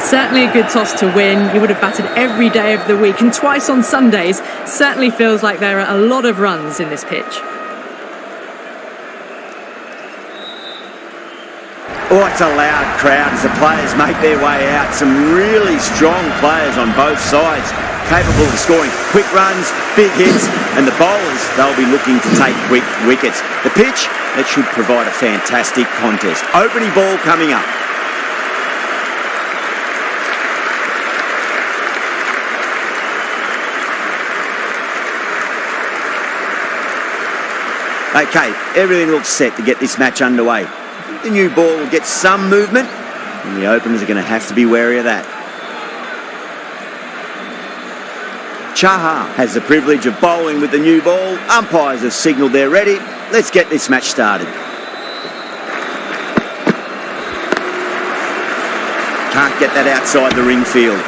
Certainly a good toss to win. He would have batted every day of the week and twice on Sundays. Certainly feels like there are a lot of runs in this pitch. Oh, it's a loud crowd as the players make their way out. Some really strong players on both sides, capable of scoring quick runs, big hits, and the bowlers, they'll be looking to take quick wickets. The pitch, it should provide a fantastic contest. Opening ball coming up. Okay, everything looks set to get this match underway. The new ball will get some movement, and the openers are going to have to be wary of that. Chahar has the privilege of bowling with the new ball. Umpires have signalled they're ready. Let's get this match started. Can't get that outside the ring field.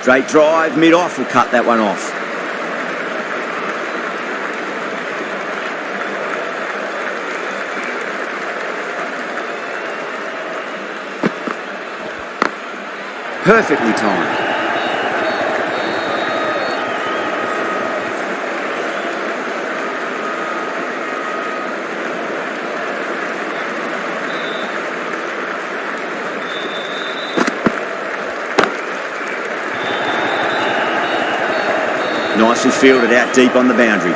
Straight drive, mid-off, will cut that one off. Perfectly timed. Nicely fielded out deep on the boundary.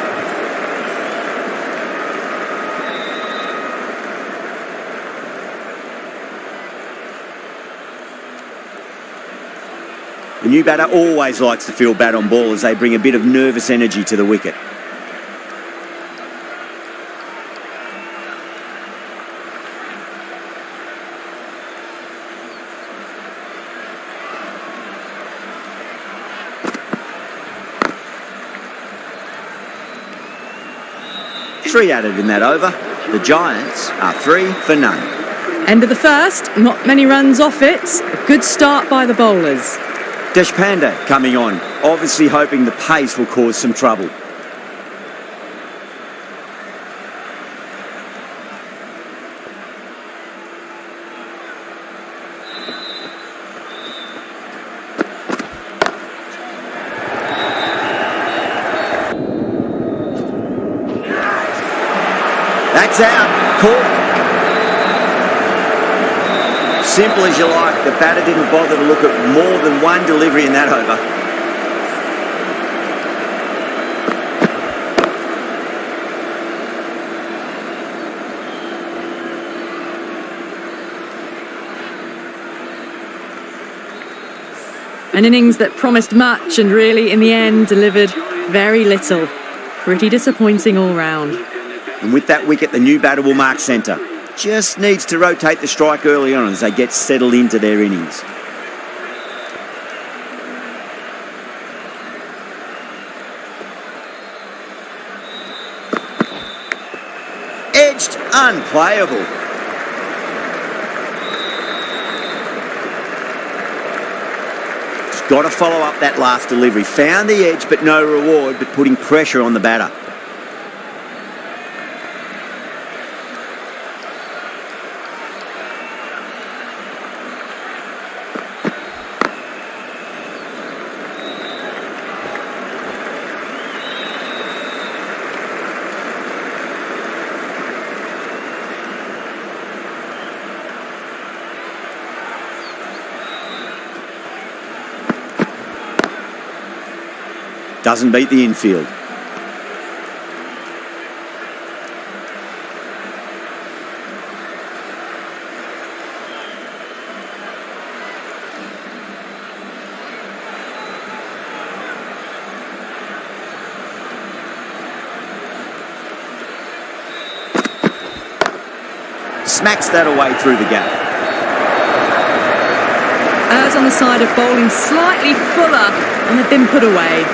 The new batter always likes to field bat on ball as they bring a bit of nervous energy to the wicket. Three added in that over. The Giants are 3 for none. End of the first, not many runs off it. A good start by the bowlers. Deshpande coming on, obviously hoping the pace will cause some trouble. That's out. Caught. Simple as you like. The batter didn't bother to look at more than one delivery in that over. An innings that promised much and really, in the end, delivered very little. Pretty disappointing all round. And with that wicket, the new batter will mark centre. Just needs to rotate the strike early on as they get settled into their innings. Edged, unplayable. Just got to follow up that last delivery. Found the edge, but no reward, but putting pressure on the batter. Doesn't beat the infield. Smacks that away through the gap. Errs on the side of bowling slightly fuller and had been put away.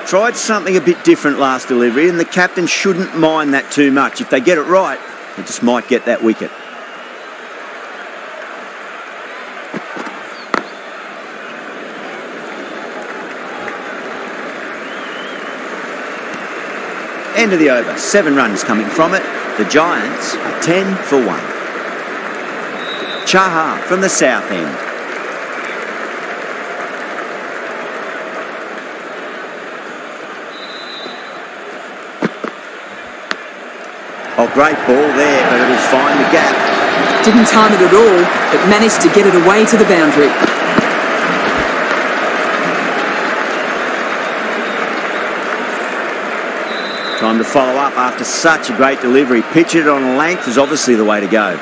Tried something a bit different last delivery, and the captain shouldn't mind that too much. If they get it right, they just might get that wicket. End of the over. 7 runs coming from it. The Giants are 10 for 1. Chahar from the south end. Oh, great ball there, but it'll find the gap. Didn't time it at all, but managed to get it away to the boundary. Time to follow up after such a great delivery. Pitch it on length is obviously the way to go.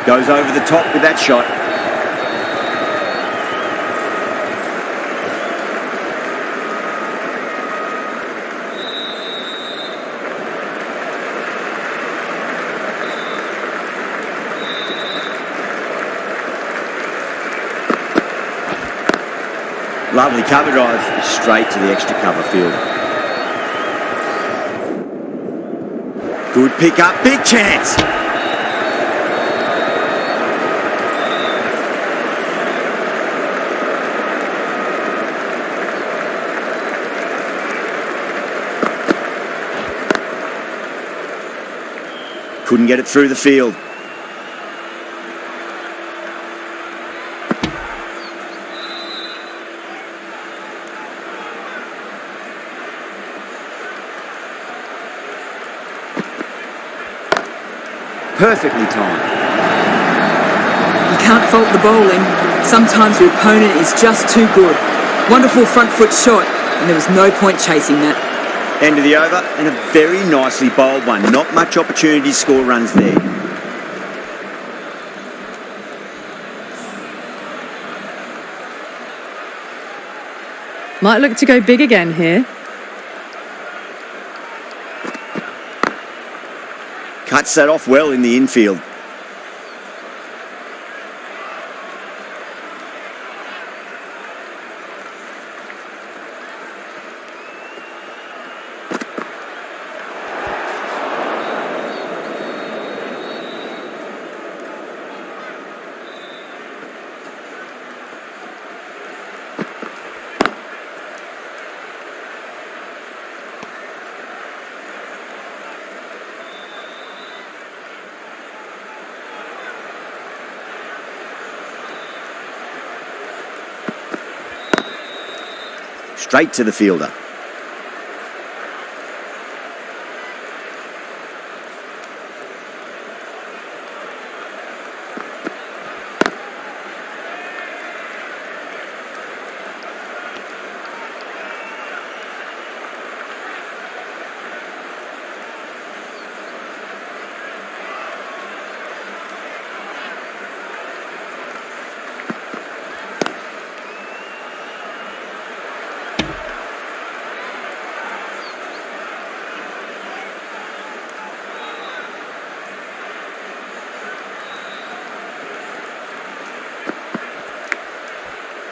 Goes over the top with that shot. Lovely cover drive straight to the extra cover field. Good pick up, big chance. Couldn't get it through the field. Perfectly timed. You can't fault the bowling. Sometimes your opponent is just too good. Wonderful front foot shot, and there was no point chasing that. End of the over, and a very nicely bowled one. Not much opportunity to score runs there. Might look to go big again here. Cuts that off well in the infield. Straight to the fielder.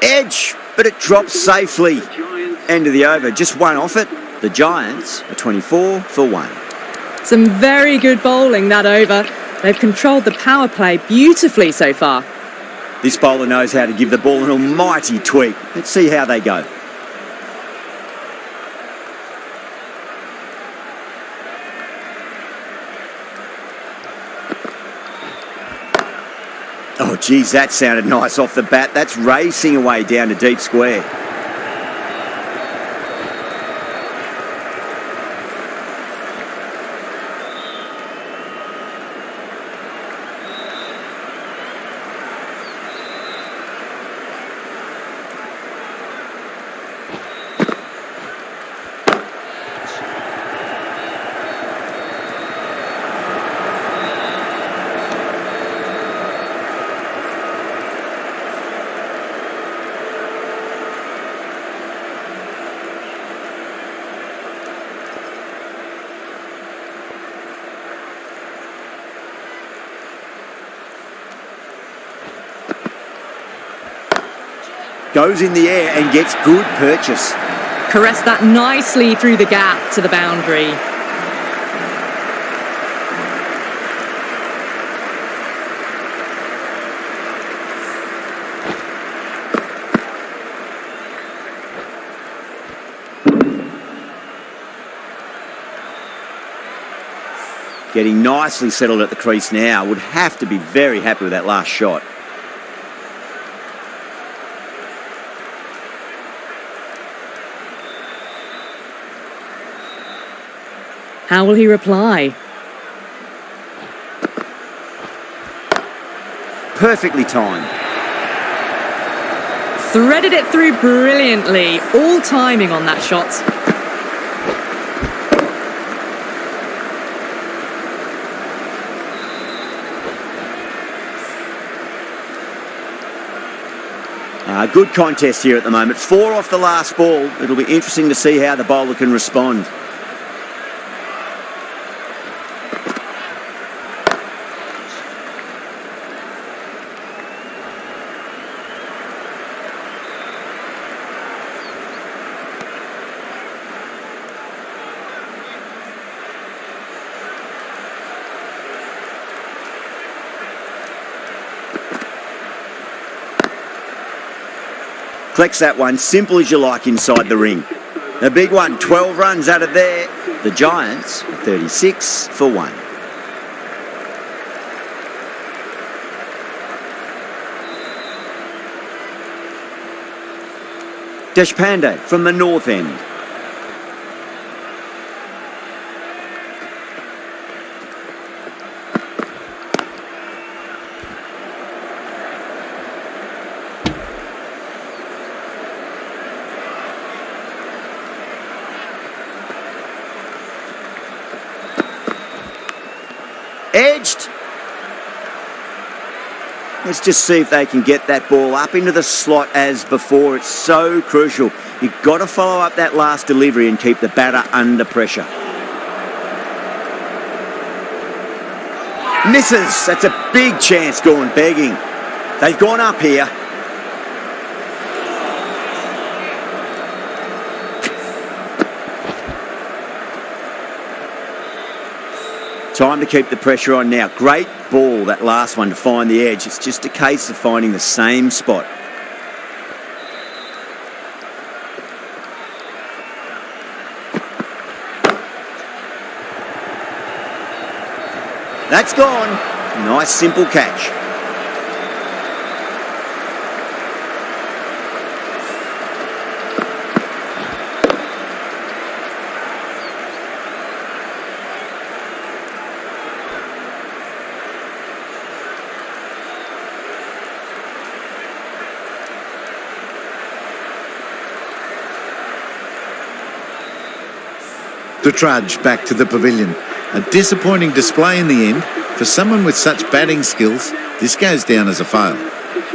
Edge, but it drops safely. End of the over, just one off it. The Giants are 24 for 1. Some very good bowling that over. They've controlled the power play beautifully so far. This bowler knows how to give the ball an almighty tweak. Let's see how they go. Oh, geez, that sounded nice off the bat. That's racing away down to deep square. Goes in the air and gets good purchase. Caressed that nicely through the gap to the boundary. Getting nicely settled at the crease now. Would have to be very happy with that last shot. How will he reply? Perfectly timed. Threaded it through brilliantly. All timing on that shot. Good contest here at the moment. 4 off the last ball. It'll be interesting to see how the bowler can respond. Collects that one, simple as you like inside the ring. The big one, 12 runs out of there. The Giants, 36 for 1. Deshpande from the north end. Edged. Let's just see if they can get that ball up into the slot as before. It's so crucial. You've got to follow up that last delivery and keep the batter under pressure. Misses. That's a big chance going begging. They've gone up here. Time to keep the pressure on now. Great ball, that last one, to find the edge. It's just a case of finding the same spot. That's gone. Nice, simple catch. To trudge back to the pavilion. A disappointing display in the end. For someone with such batting skills, this goes down as a fail.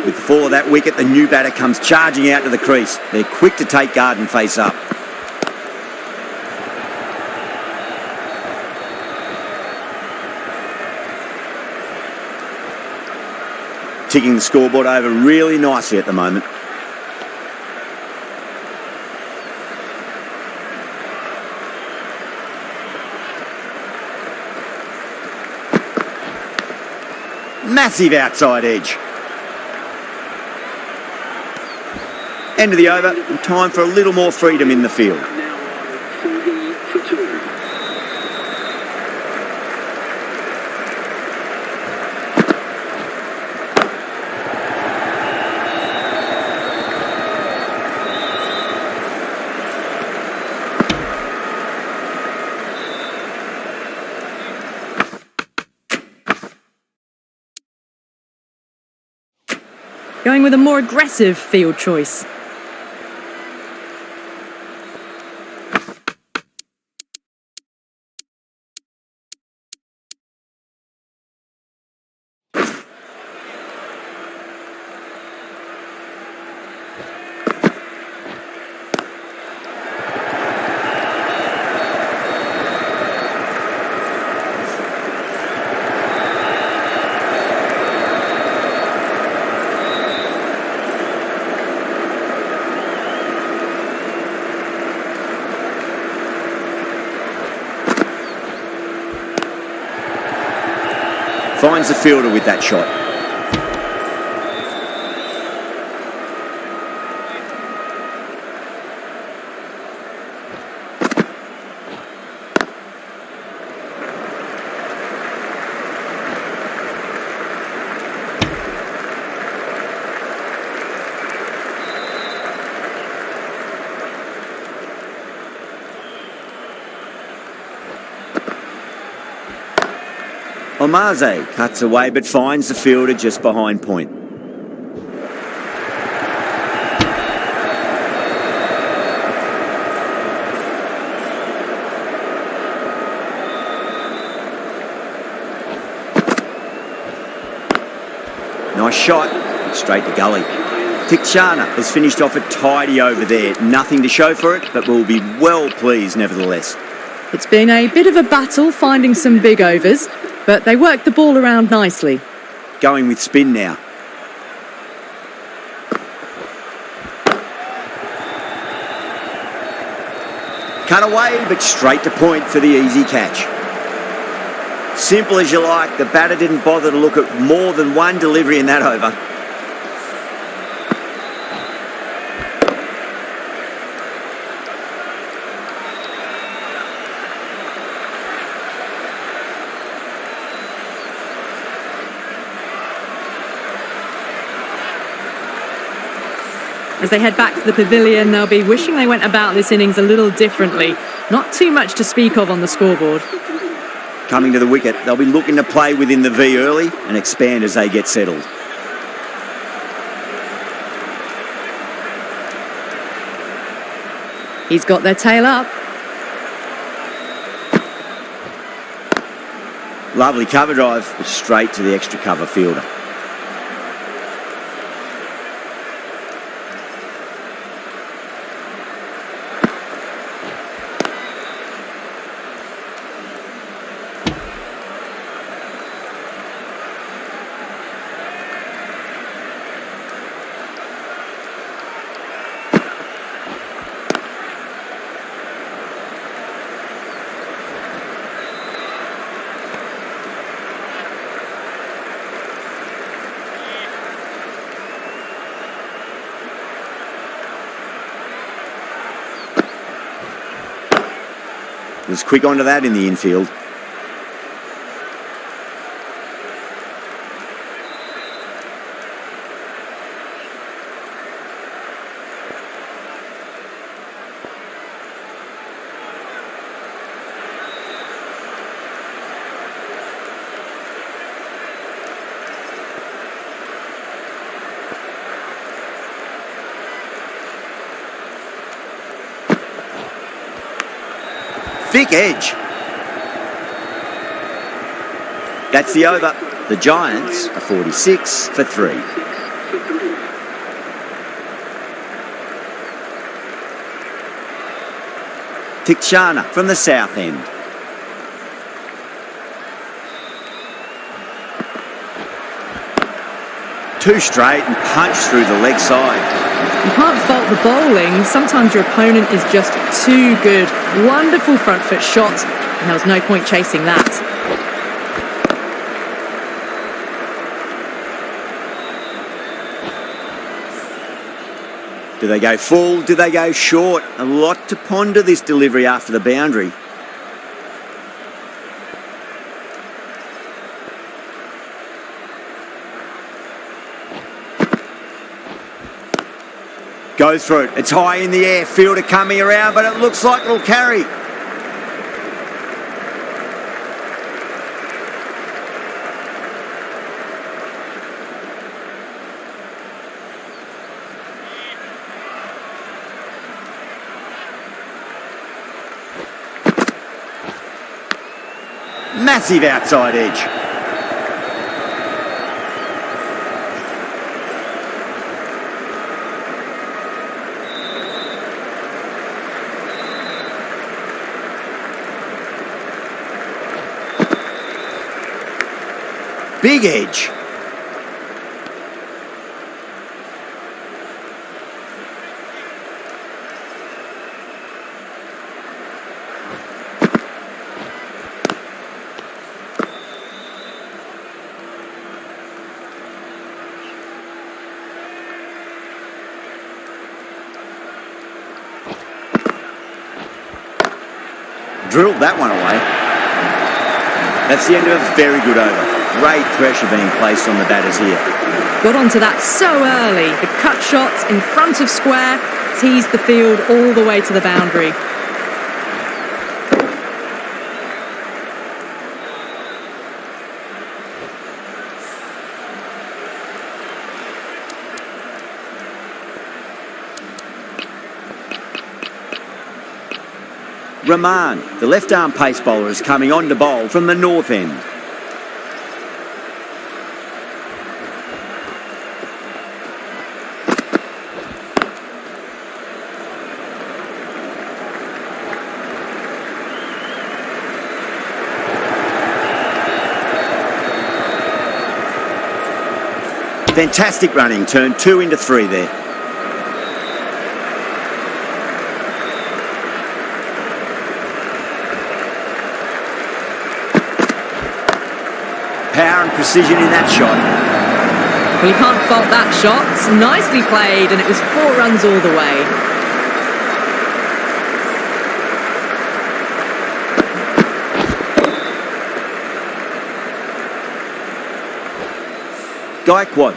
With 4 of that wicket, the new batter comes charging out to the crease. They're quick to take guard and face up. Ticking the scoreboard over really nicely at the moment. Massive outside edge. End of the over, and time for a little more freedom in the field. Going with a more aggressive field choice. Finds the fielder with that shot. Omaze cuts away but finds the fielder just behind point. Nice shot, straight to gully. Tikshana has finished off a tidy over there. Nothing to show for it, but will be well pleased nevertheless. It's been a bit of a battle finding some big overs, but they worked the ball around nicely. Going with spin now. Cut away, but straight to point for the easy catch. Simple as you like, the batter didn't bother to look at more than one delivery in that over. As they head back to the pavilion, they'll be wishing they went about this innings a little differently. Not too much to speak of on the scoreboard. Coming to the wicket, they'll be looking to play within the V early and expand as they get settled. He's got their tail up. Lovely cover drive, but straight to the extra cover fielder. Was quick onto that in the infield. Thick edge. That's the over. The Giants are 46 for 3. Tikshana from the south end. Two straight and punch through the leg side. You can't fault the bowling. Sometimes your opponent is just too good. Wonderful front foot shot, and there was no point chasing that. Do they go full? Do they go short? A lot to ponder this delivery after the boundary. Goes for it. It's high in the air. Fielder coming around, but it looks like it'll carry. Massive outside edge. Big edge. drilled that one away. That's the end of a very good over. Great pressure being placed on the batters here. Got onto that so early. The cut shots in front of square teased the field all the way to the boundary. Rahman, the left-arm pace bowler, is coming on to bowl from the north end. Fantastic running, turned 2 into 3 there. Power and precision in that shot. Well, you can't fault that shot. Nicely played, and it was 4 runs all the way. Gaikwad.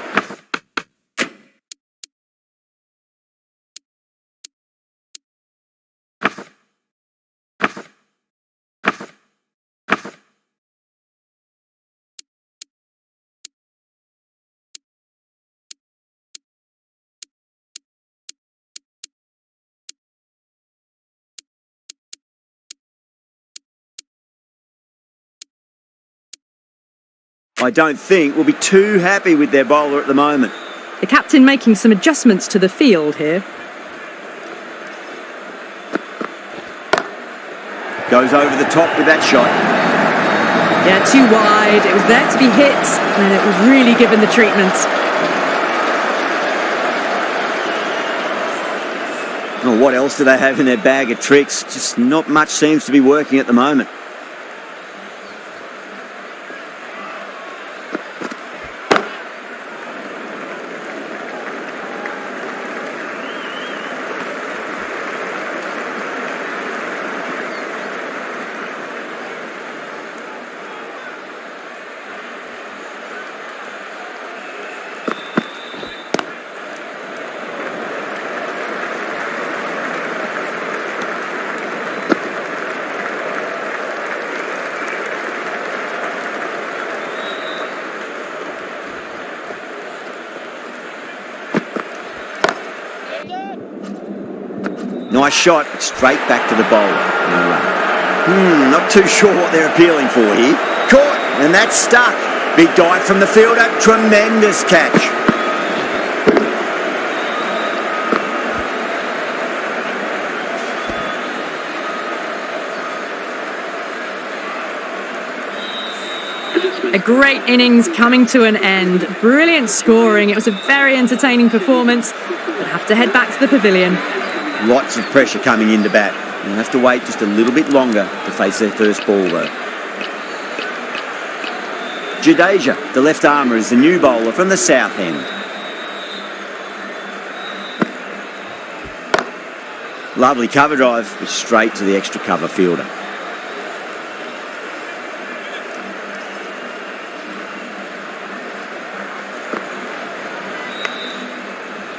I don't think we'll be too happy with their bowler at the moment. The captain making some adjustments to the field here. Goes over the top with that shot. Yeah, too wide. It was there to be hit, and it was really given the treatment. Oh, what else do they have in their bag of tricks? Just not much seems to be working at the moment. Nice shot, but straight back to the bowler. No run. Not too sure what they're appealing for here. Caught, and that's stuck. Big dive from the fielder. Tremendous catch. A great innings coming to an end. Brilliant scoring. It was a very entertaining performance. But have to head back to the pavilion. Lots of pressure coming into bat. They'll have to wait just a little bit longer to face their first ball, though. Jadeja, the left armour, is the new bowler from the south end. Lovely cover drive, but straight to the extra cover fielder.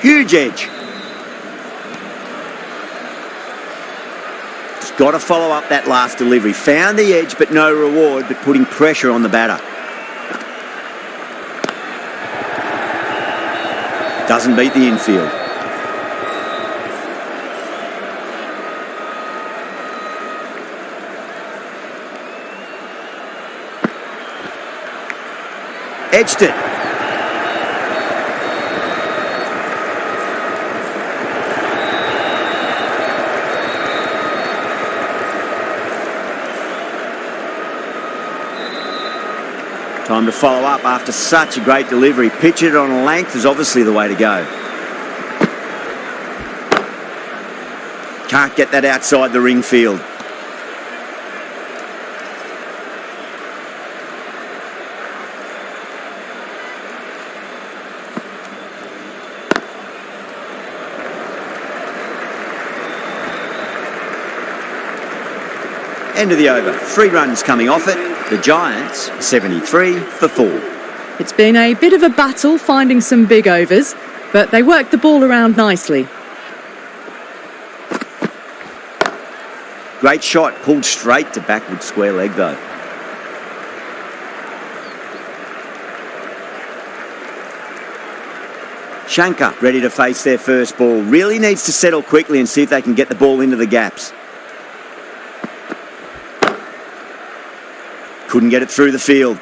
Huge edge. Just got to follow up that last delivery. Found the edge, but no reward, but putting pressure on the batter. Doesn't beat the infield. Edged it. Time to follow up after such a great delivery. Pitch it on a length is obviously the way to go. Can't get that outside the ring field. End of the over. 3 runs coming off it. The Giants 73 for 4. It's been a bit of a battle finding some big overs, but they worked the ball around nicely. Great shot, pulled straight to backward square leg though. Shankar ready to face their first ball. Really needs to settle quickly and see if they can get the ball into the gaps. Couldn't get it through the field.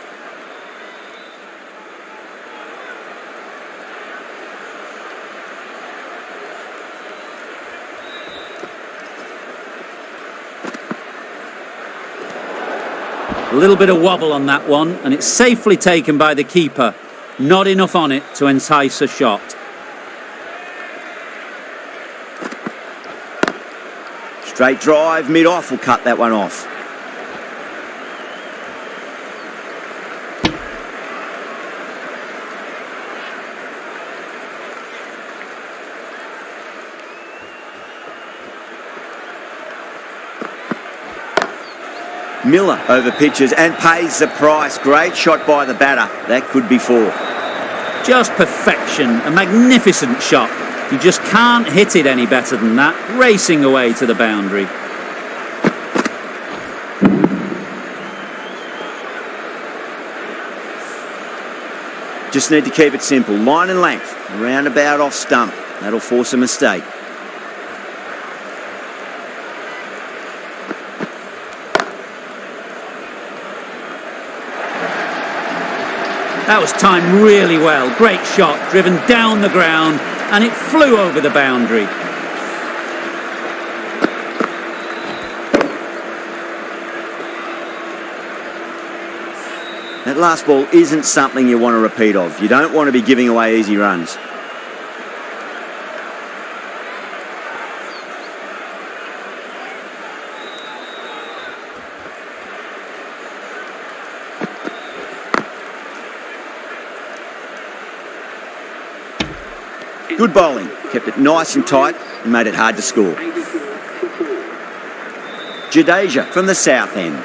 A little bit of wobble on that one, and it's safely taken by the keeper. Not enough on it to entice a shot. Straight drive, mid-off will cut that one off. Miller over pitches and pays the price. Great shot by the batter. That could be 4. Just perfection, a magnificent shot. You just can't hit it any better than that, racing away to the boundary. Just need to keep it simple. Line and length, roundabout off stump. That'll force a mistake. That was timed really well. Great shot, driven down the ground, and it flew over the boundary. That last ball isn't something you want to repeat of. You don't want to be giving away easy runs. Good bowling, kept it nice and tight and made it hard to score. Jadeja from the south end.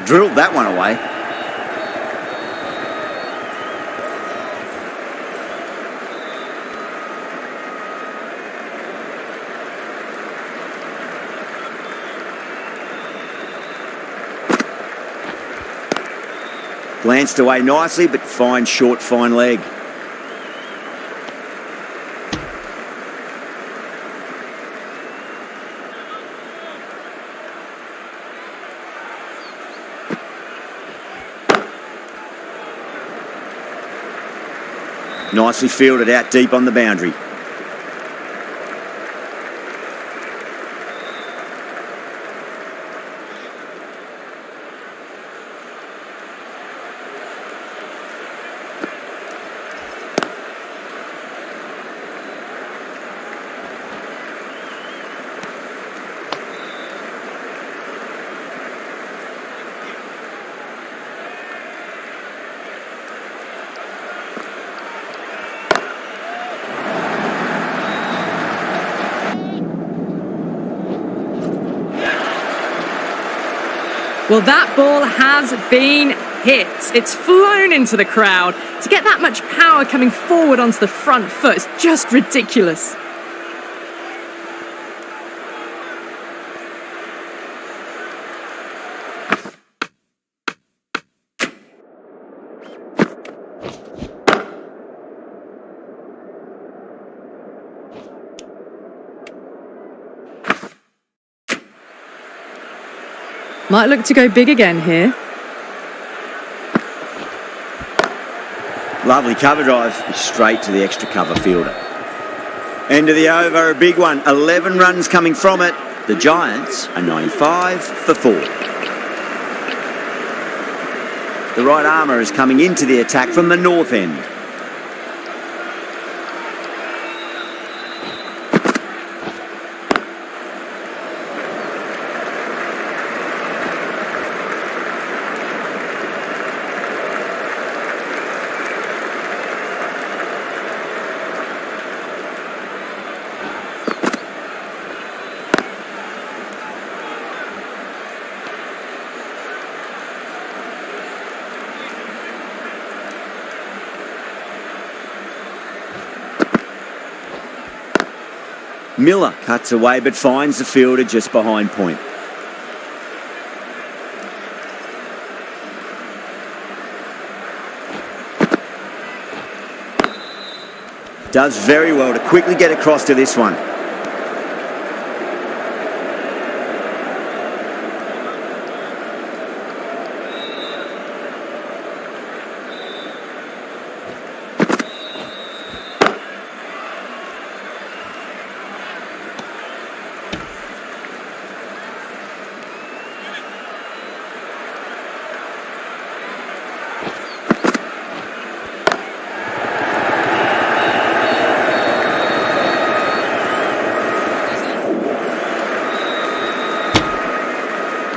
Drilled that one away. Glanced away nicely, but fine short, fine leg. Nicely fielded out deep on the boundary. Well, that ball has been hit. It's flown into the crowd. To get that much power coming forward onto the front foot is just ridiculous. Might look to go big again here. Lovely cover drive, straight to the extra cover fielder. End of the over, a big one. 11 runs coming from it. The Giants are 95 for 4. The right armour is coming into the attack from the north end. Miller cuts away but finds the fielder just behind point. Does very well to quickly get across to this one.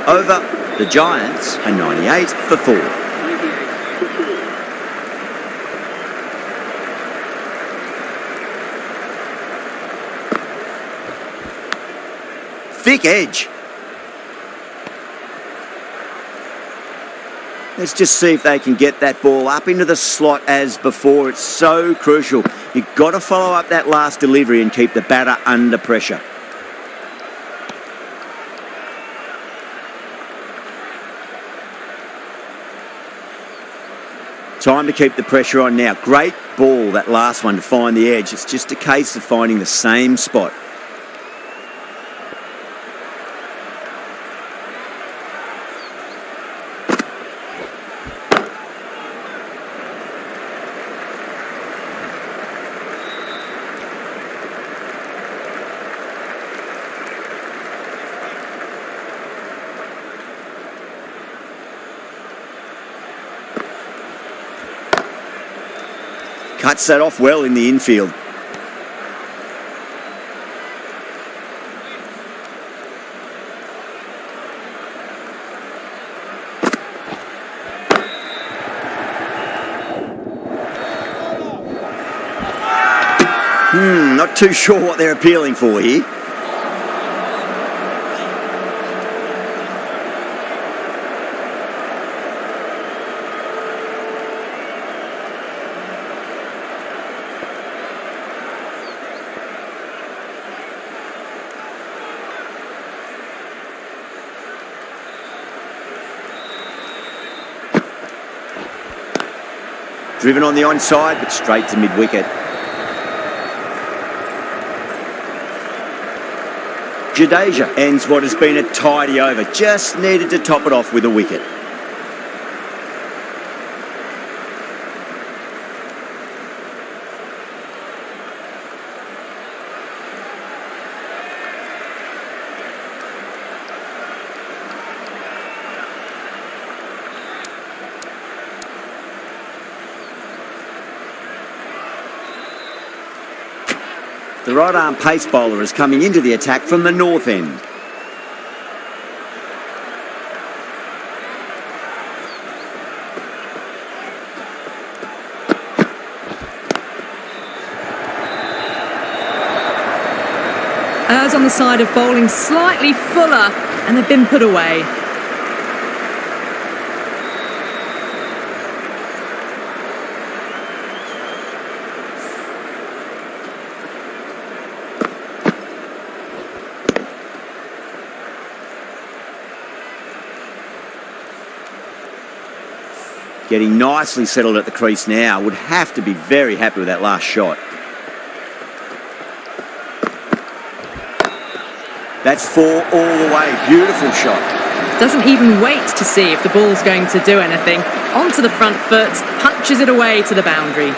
Over, the Giants are 98 for 4. Thick edge. Let's just see if they can get that ball up into the slot as before. It's so crucial. You've got to follow up that last delivery and keep the batter under pressure. Time to keep the pressure on now. Great ball, that last one, to find the edge. It's just a case of finding the same spot. Cuts that off well in the infield. Not too sure what they're appealing for here. Driven on the onside, but straight to mid-wicket. Jadeja ends what has been a tidy over. Just needed to top it off with a wicket. The right-arm pace bowler is coming into the attack from the north end. Errs on the side of bowling slightly fuller, and they've been put away. Getting nicely settled at the crease now. Would have to be very happy with that last shot. That's 4 all the way. Beautiful shot. Doesn't even wait to see if the ball's going to do anything. Onto the front foot, punches it away to the boundary.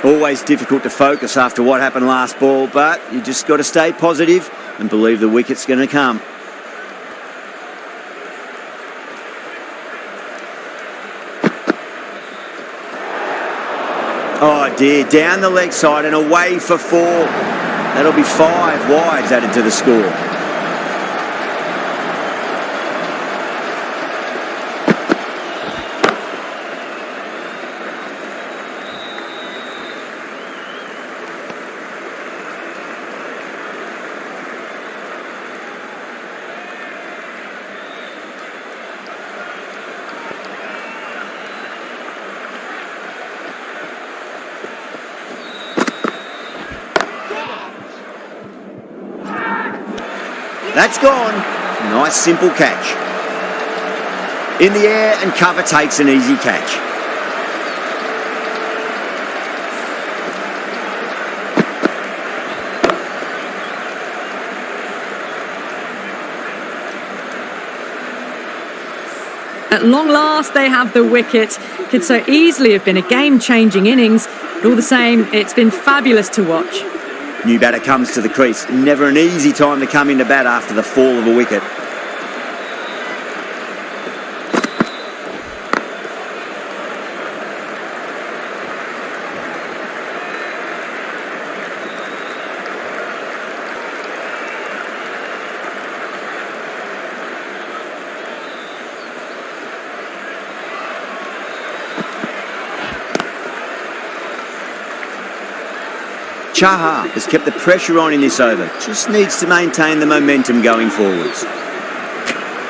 Always difficult to focus after what happened last ball, but you just got to stay positive and believe the wicket's going to come. Oh dear, down the leg side and away for 4. That'll be 5 wides added to the score. That's gone. Nice simple catch. In the air and cover takes an easy catch. At long last, they have the wicket. Could so easily have been a game-changing innings, but all the same, it's been fabulous to watch. New batter comes to the crease. Never an easy time to come into bat after the fall of a wicket. Chahar has kept the pressure on in this over. Just needs to maintain the momentum going forwards.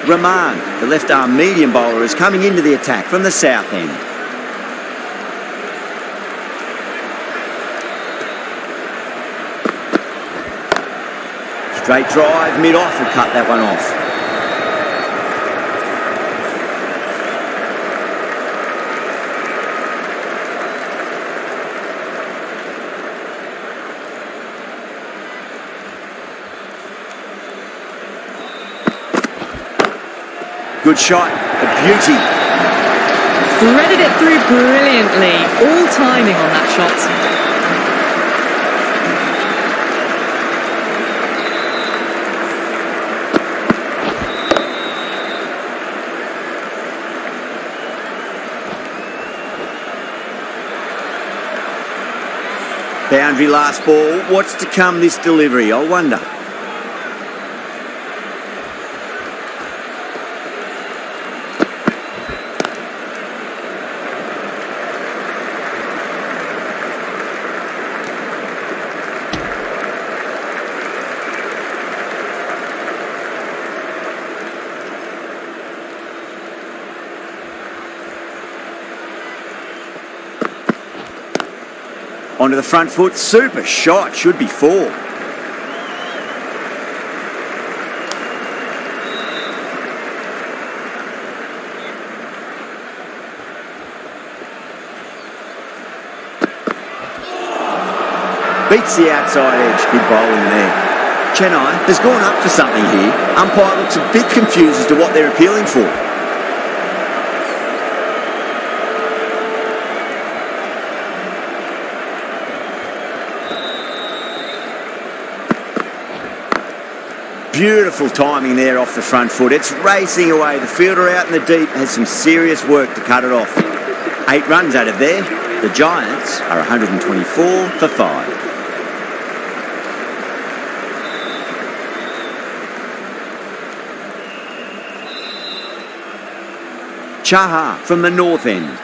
Rahman, the left-arm medium bowler, is coming into the attack from the south end. Straight drive, mid-off will cut that one off. Good shot, a beauty. Threaded it through brilliantly. All timing on that shot. Boundary last ball. What's to come this delivery, I wonder. Onto the front foot, super shot, should be 4. Beats the outside edge, good bowling there. Chennai has gone up for something here. Umpire looks a bit confused as to what they're appealing for. Beautiful timing there off the front foot. It's racing away. The fielder out in the deep has some serious work to cut it off. 8 runs out of there. The Giants are 124 for 5. Chahar from the north end.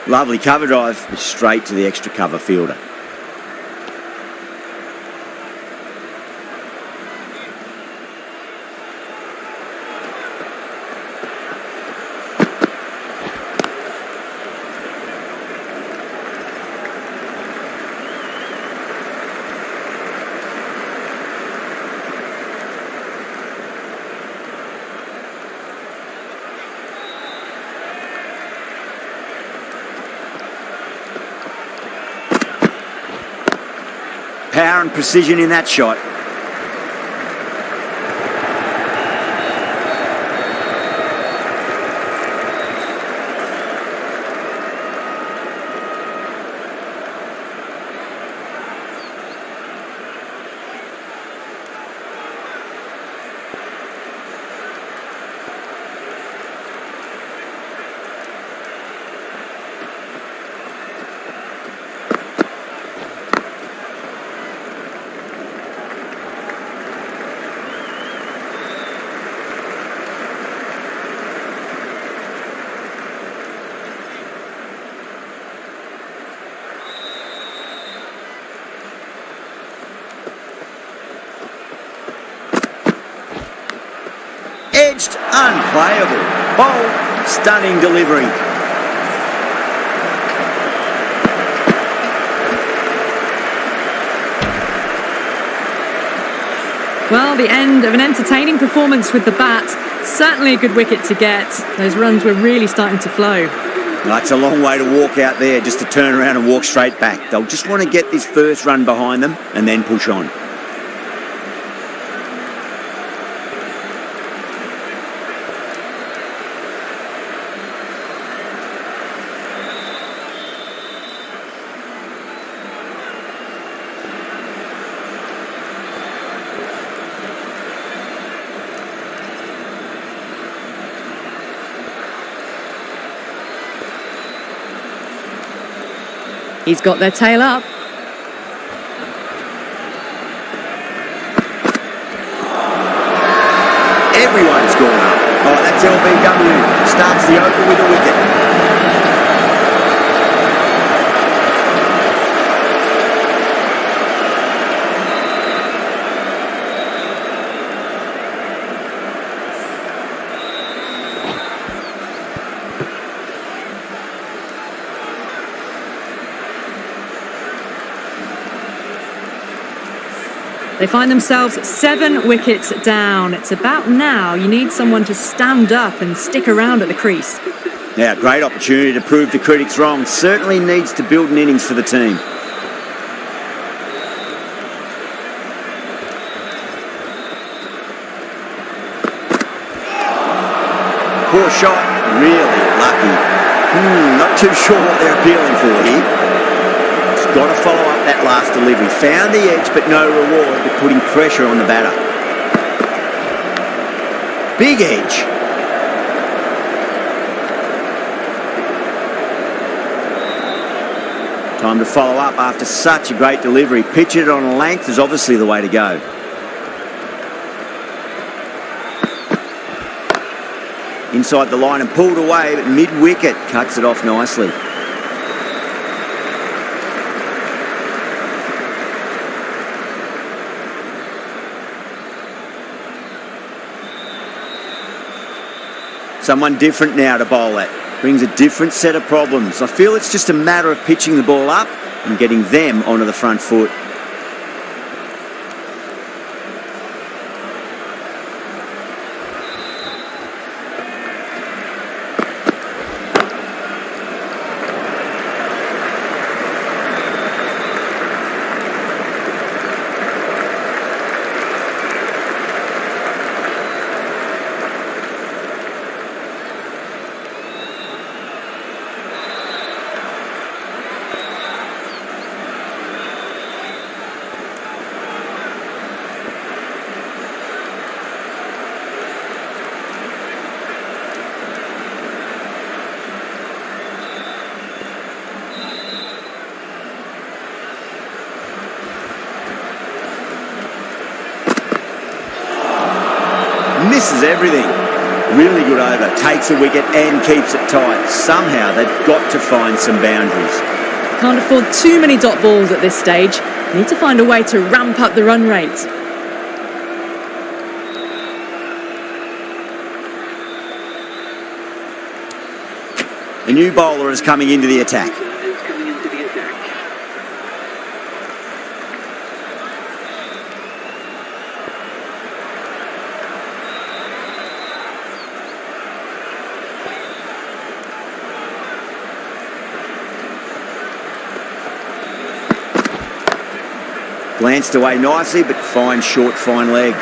Lovely cover drive, straight to the extra cover fielder. Power and precision in that shot. Unplayable. Bold, stunning delivery. Well, the end of an entertaining performance with the bat. Certainly a good wicket to get. Those runs were really starting to flow. That's a long way to walk out there just to turn around and walk straight back. They'll just want to get this first run behind them and then push on. He's got their tail up. Everyone's gone up. Oh, that's LBW. Starts the over with a wicket. They find themselves 7 wickets down. It's about now you need someone to stand up and stick around at the crease. Now, great opportunity to prove the critics wrong. Certainly needs to build an innings for the team. Poor shot, really lucky. Not too sure what they're appealing for here. Got to follow up that last delivery. Found the edge, but no reward, but putting pressure on the batter. Big edge. Time to follow up after such a great delivery. Pitch it on length is obviously the way to go. Inside the line and pulled away, but mid-wicket cuts it off nicely. Someone different now to bowl at. Brings a different set of problems. I feel it's just a matter of pitching the ball up and getting them onto the front foot. Misses everything. Really good over. Takes a wicket and keeps it tight. Somehow they've got to find some boundaries. Can't afford too many dot balls at this stage. Need to find a way to ramp up the run rate. A new bowler is coming into the attack. Glanced away nicely, but fine short, fine leg.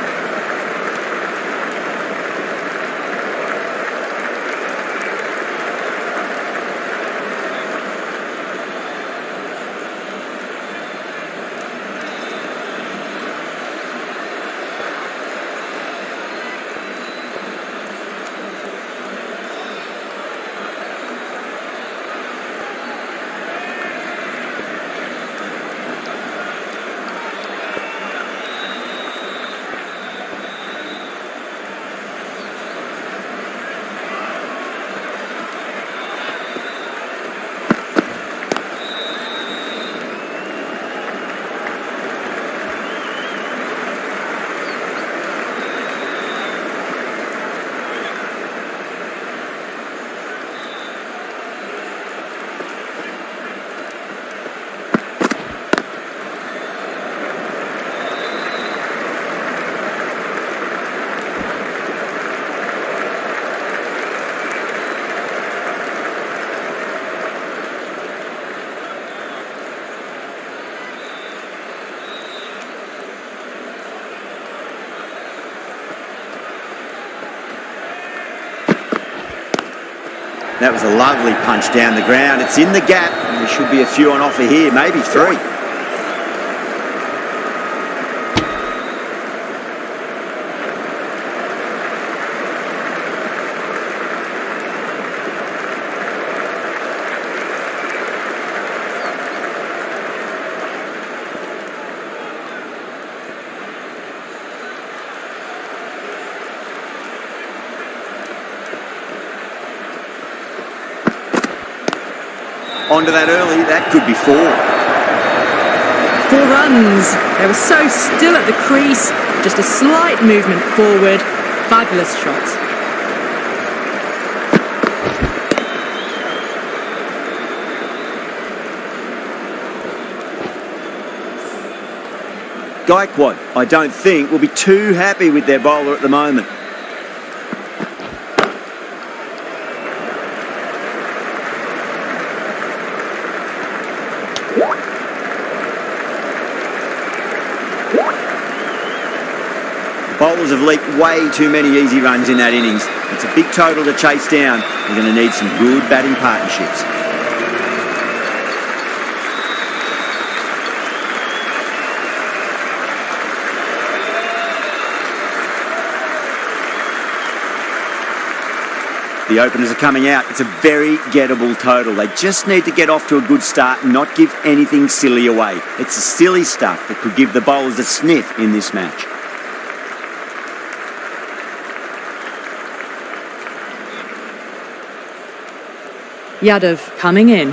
That was a lovely punch down the ground. It's in the gap, and there should be a few on offer here, maybe 3. Onto that early, that could be 4. 4 runs. They were so still at the crease. Just a slight movement forward. Fabulous shot. Gaikwad, I don't think, will be too happy with their bowler at the moment. Bowlers have leaked way too many easy runs in that innings. It's a big total to chase down. They're going to need some good batting partnerships. The openers are coming out. It's a very gettable total. They just need to get off to a good start and not give anything silly away. It's the silly stuff that could give the bowlers a sniff in this match. Yadav coming in.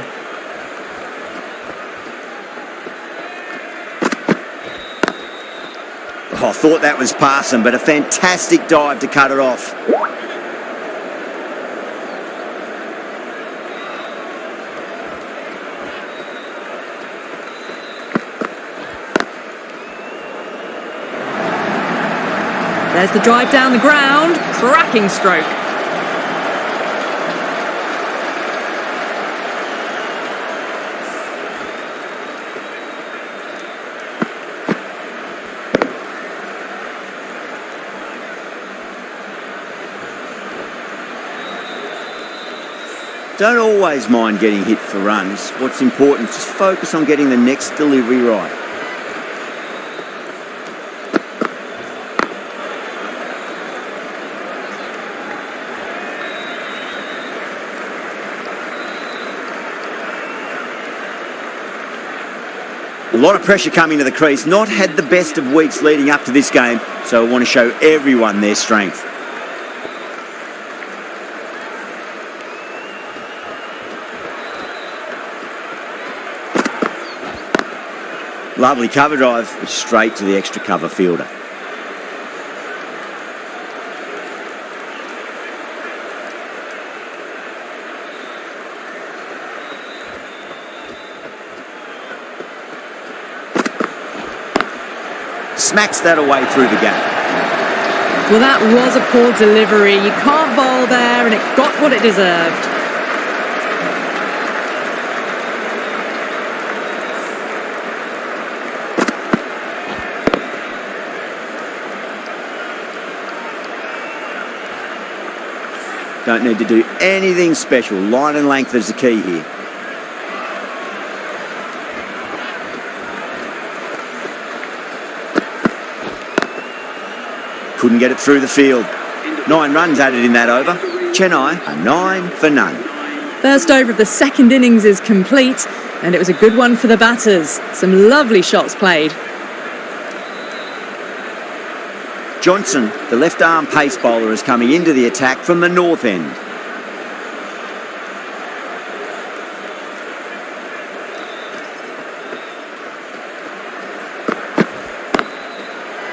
Oh, I thought that was passing, but a fantastic dive to cut it off. There's the drive down the ground. Cracking stroke. Don't always mind getting hit for runs. What's important is just focus on getting the next delivery right. A lot of pressure coming to the crease. Not had the best of weeks leading up to this game, so I want to show everyone their strength. Lovely cover drive, straight to the extra cover fielder. Smacks that away through the gap. Well, that was a poor delivery. You can't bowl there, and it got what it deserved. Don't need to do anything special. Line and length is the key here. Couldn't get it through the field. 9 runs added in that over. Chennai are 9 for none. First over of the second innings is complete, and it was a good one for the batters. Some lovely shots played. Johnson, the left-arm pace bowler, is coming into the attack from the north end.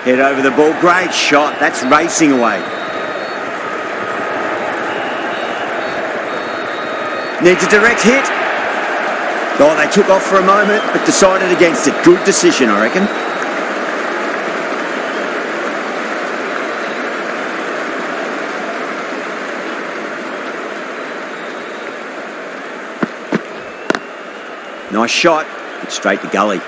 Head over the ball. Great shot. That's racing away. Needs a direct hit. Oh, they took off for a moment, but decided against it. Good decision, I reckon. Nice shot, but straight to gully.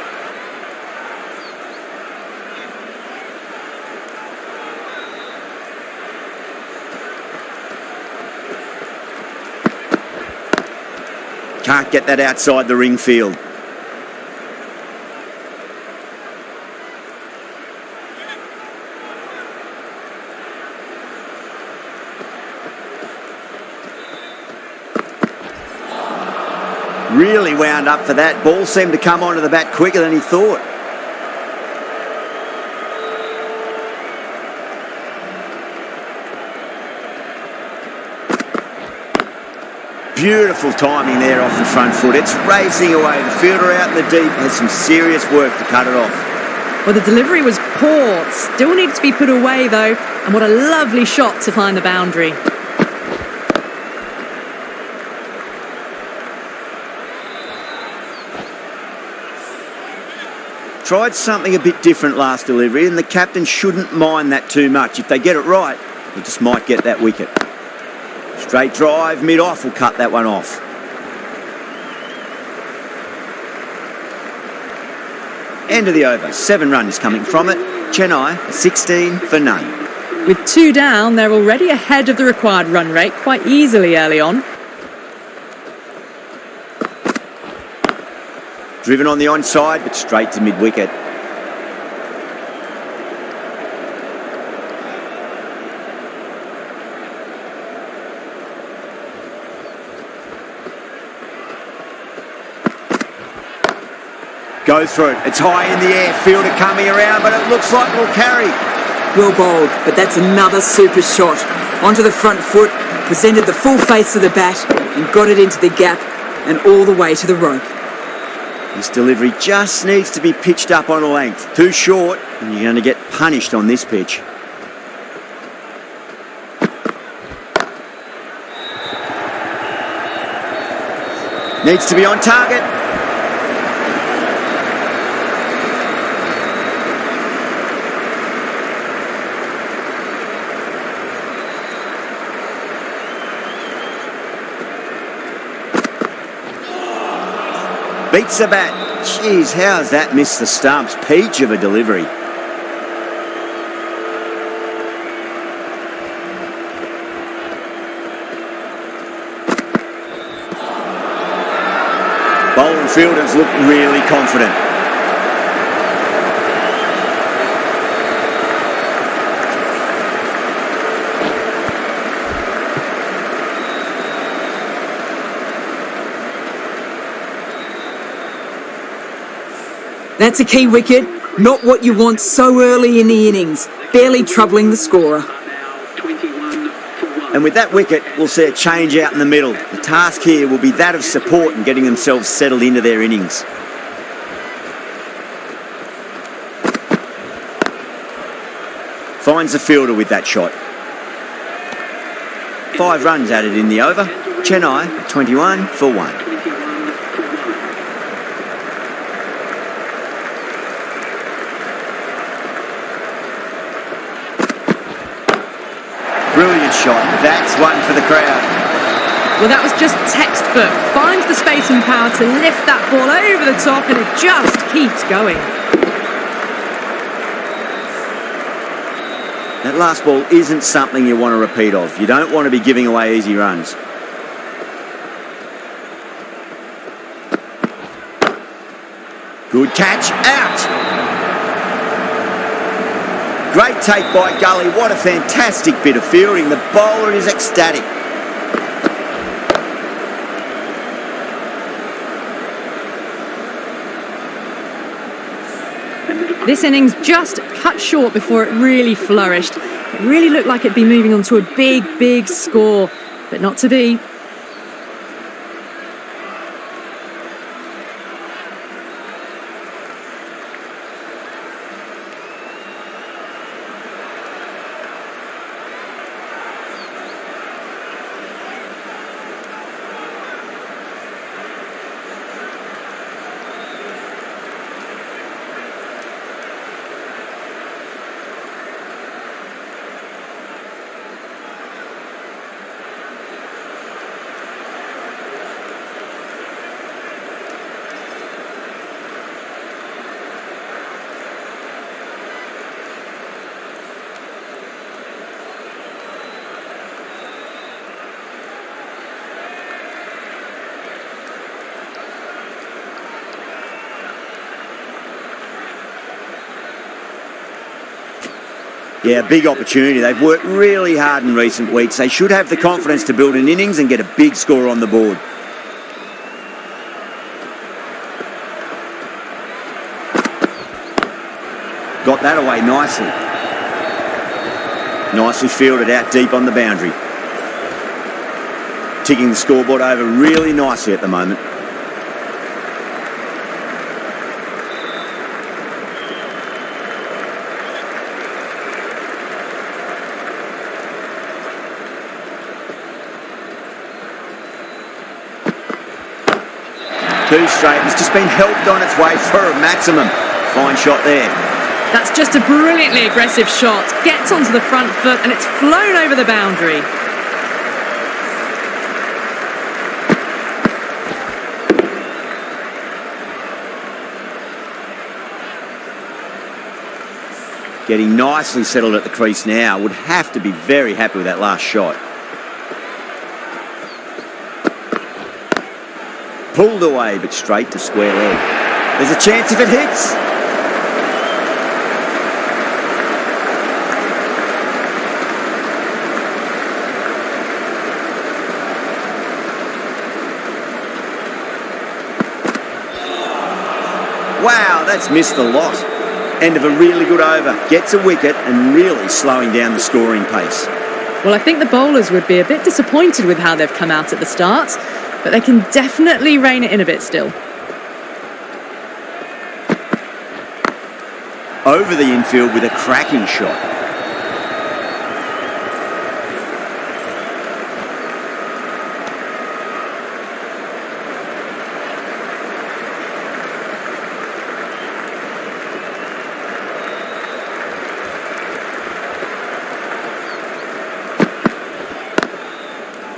might get that outside the ring field. Really wound up for that. Ball seemed to come onto the bat quicker than he thought. Beautiful timing there off the front foot. It's racing away. The fielder out in the deep has some serious work to cut it off. Well, the delivery was poor. Still needs to be put away, though. And what a lovely shot to find the boundary. Tried something a bit different last delivery, and the captain shouldn't mind that too much. If they get it right, they just might get that wicket. Straight drive, mid-off will cut that one off. End of the over. 7 runs coming from it. Chennai, 16 for none. With 2 down, they're already ahead of the required run rate quite easily early on. Driven on the onside, but straight to mid-wicket. Goes through it. It's high in the air. Fielder coming around, but it looks like it'll carry. Well bowled, but that's another super shot. Onto the front foot, presented the full face of the bat and got it into the gap and all the way to the rope. This delivery just needs to be pitched up on a length. Too short, and you're going to get punished on this pitch. Needs to be on target. Beats the bat. Jeez, how's that missed the stumps? Peach of a delivery. Bowling fielders look really confident. That's a key wicket, not what you want so early in the innings, barely troubling the scorer. And with that wicket, we'll see a change out in the middle. The task here will be that of support and getting themselves settled into their innings. Finds the fielder with that shot. 5 runs added in the over. Chennai, 21 for 1. Brilliant shot. That's one for the crowd. Well, that was just textbook. Finds the space and power to lift that ball over the top, and it just keeps going. That last ball isn't something you want to repeat of. You don't want to be giving away easy runs. Good catch. Out. Great take by Gully. What a fantastic bit of fielding. The bowler is ecstatic. This innings just cut short before it really flourished. It really looked like it'd be moving on to a big, big score, but not to be. Yeah, big opportunity. They've worked really hard in recent weeks. They should have the confidence to build an innings and get a big score on the board. Got that away nicely. Nicely fielded out deep on the boundary. Ticking the scoreboard over really nicely at the moment. Too straight. It's just been helped on its way for a maximum. Fine shot there. That's just a brilliantly aggressive shot. Gets onto the front foot and it's flown over the boundary. Getting nicely settled at the crease now. Would have to be very happy with that last shot. Pulled away, but straight to square leg. There's a chance if it hits. Wow, that's missed the lot. End of a really good over. Gets a wicket and really slowing down the scoring pace. Well, I think the bowlers would be a bit disappointed with how they've come out at the start, but they can definitely rein it in a bit still. Over the infield with a cracking shot.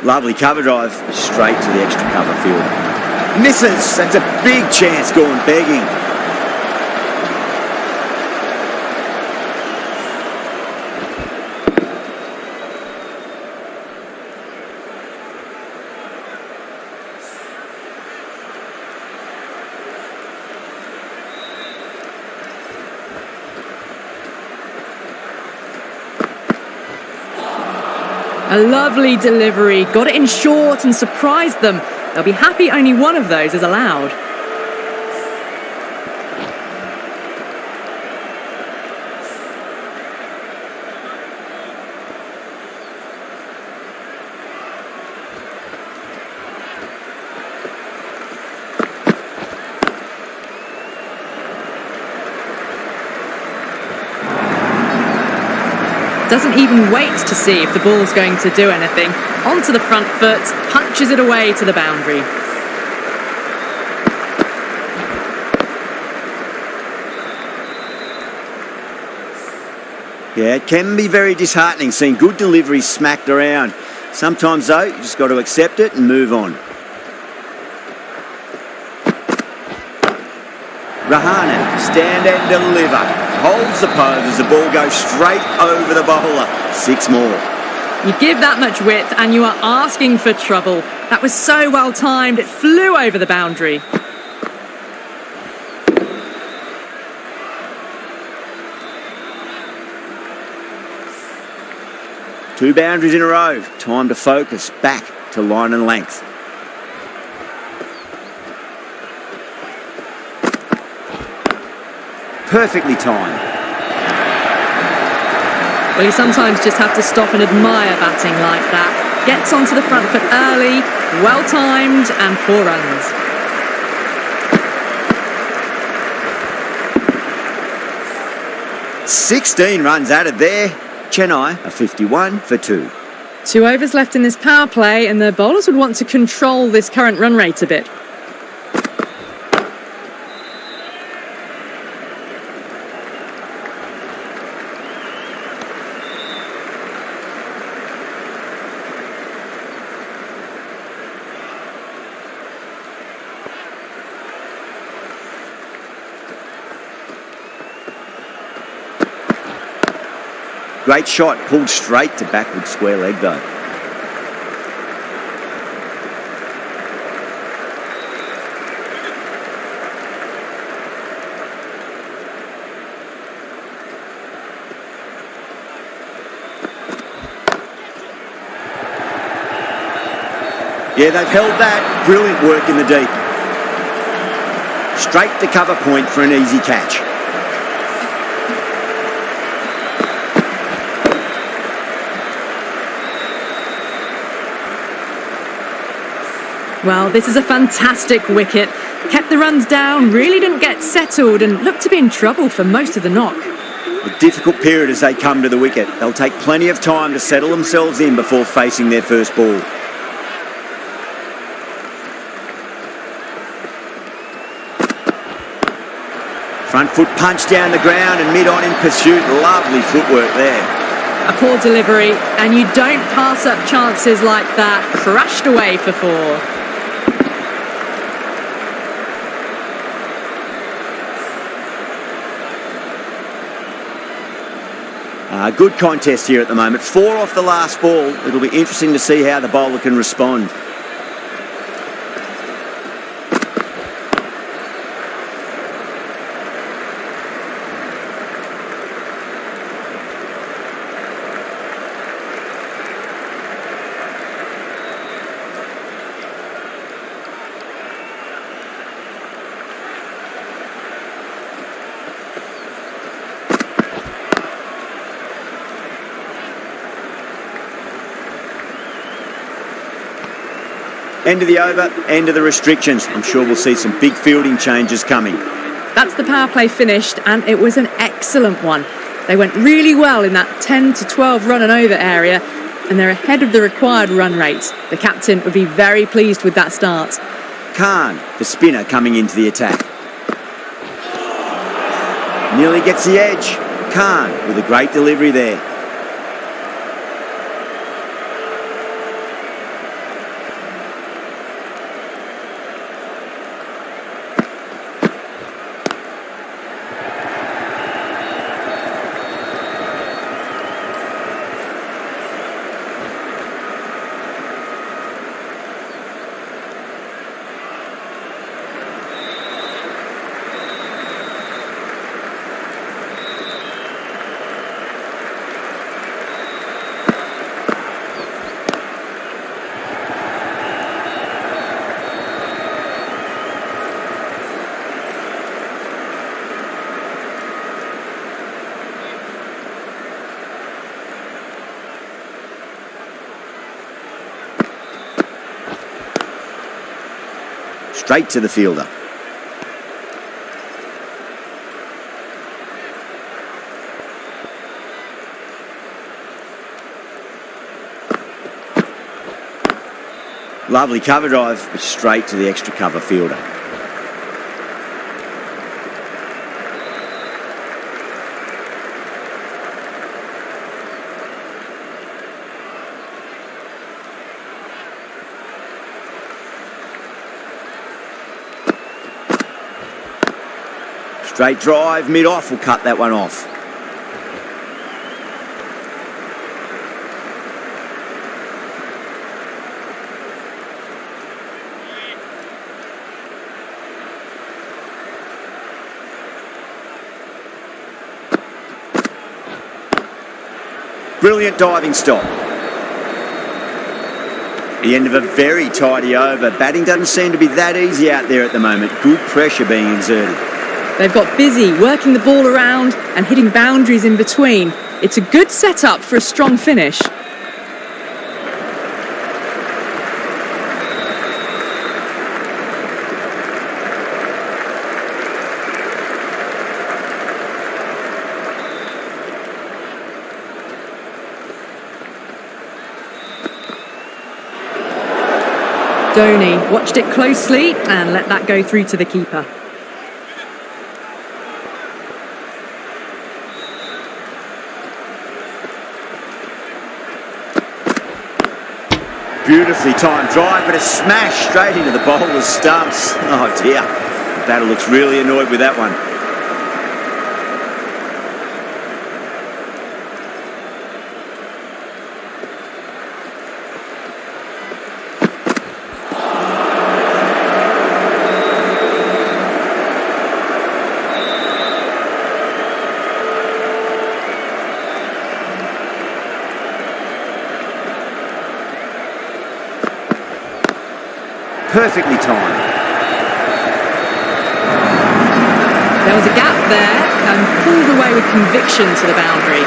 Lovely cover drive, straight to the extra cover field. Misses, that's a big chance gone begging. A lovely delivery, got it in short and surprised them. They'll be happy only one of those is allowed. Doesn't even wait to see if the ball's going to do anything. Onto the front foot, punches it away to the boundary. Yeah, it can be very disheartening seeing good deliveries smacked around. Sometimes, though, you just got to accept it and move on. Rahane, stand and deliver. Holds the pose as the ball goes straight over the bowler. 6 more. You give that much width and you are asking for trouble. That was so well timed, it flew over the boundary. Two boundaries in a row. Time to focus back to line and length. Perfectly timed. Well, you sometimes just have to stop and admire batting like that. Gets onto the front foot early, well timed, and 4 runs. 16 runs added there. Chennai are 51 for 2. 2 overs left in this power play, and the bowlers would want to control this current run rate a bit. Great shot, pulled straight to backward square leg though. Yeah, they've held that. Brilliant work in the deep. Straight to cover point for an easy catch. Well, this is a fantastic wicket. Kept the runs down, really didn't get settled and looked to be in trouble for most of the knock. A difficult period as they come to the wicket. They'll take plenty of time to settle themselves in before facing their first ball. Front foot punch down the ground and mid-on in pursuit. Lovely footwork there. A poor delivery, and you don't pass up chances like that. Crashed away for 4. Good contest here at the moment. 4 off the last ball. It'll be interesting to see how the bowler can respond. End of the over, end of the restrictions. I'm sure we'll see some big fielding changes coming. That's the power play finished, and it was an excellent one. They went really well in that 10 to 12 run and over area, and they're ahead of the required run rate. The captain would be very pleased with that start. Khan, the spinner, coming into the attack. Nearly gets the edge. Khan with a great delivery there. Straight to the fielder. Lovely cover drive, straight to the extra cover fielder. Straight drive, mid-off will cut that one off. Brilliant diving stop. The end of a very tidy over. Batting doesn't seem to be that easy out there at the moment. Good pressure being exerted. They've got busy working the ball around and hitting boundaries in between. It's a good setup for a strong finish. Dhoni watched it closely and let that go through to the keeper. Beautifully timed drive, but a smash straight into the bowler's stumps. Oh dear, the batter looks really annoyed with that one. perfectly timed. There was a gap there and pulled away with conviction to the boundary.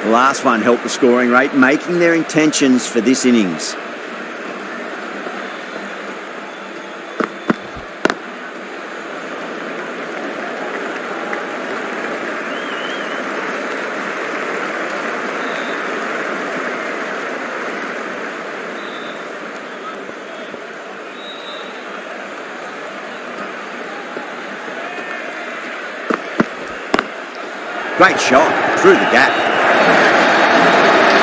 The last one helped the scoring rate, making their intentions for this innings. Great shot through the gap.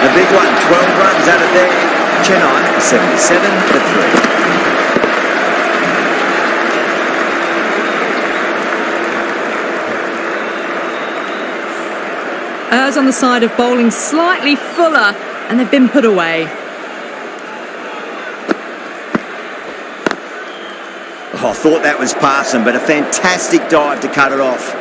A big one, 12 runs out of there. Chennai, 77 for 3. Errs on the side of bowling slightly fuller, and they've been put away. I thought that was passing, but a fantastic dive to cut it off.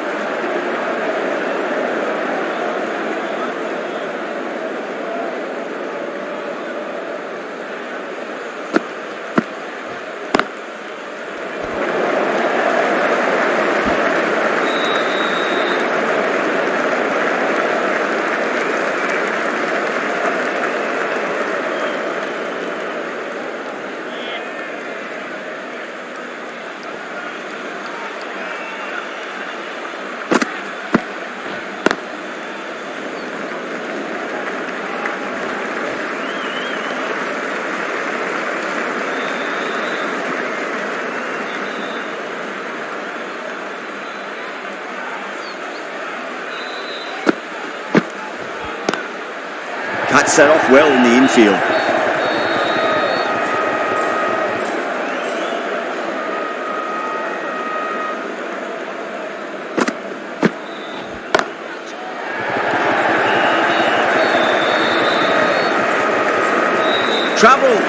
Cuts that off well in the infield. Trouble.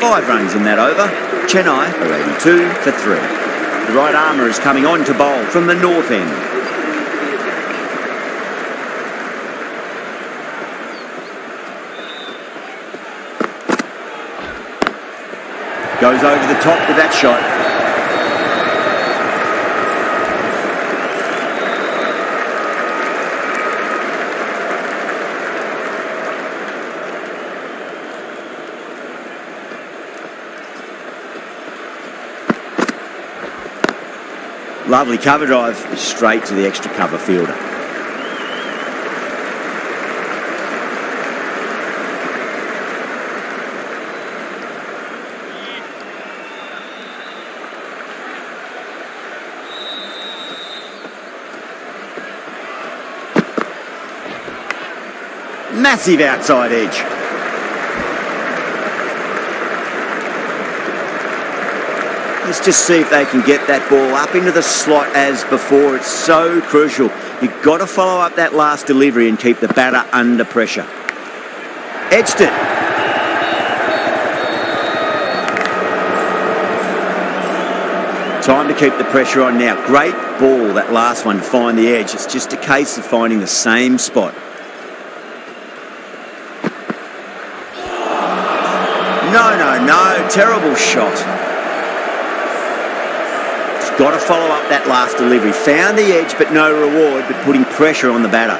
Five runs in that over. Chennai are 82 for 3. The right armour is coming on to bowl from the north end. Goes over the top with that shot. Lovely cover drive straight to the extra cover fielder. Massive outside edge. Let's just see if they can get that ball up into the slot as before. It's so crucial. You've got to follow up that last delivery and keep the batter under pressure. Edged it. Time to keep the pressure on now. Great ball, that last one, to find the edge. It's just a case of finding the same spot. No. Terrible shot. Got to follow up that last delivery. Found the edge, but no reward, but putting pressure on the batter.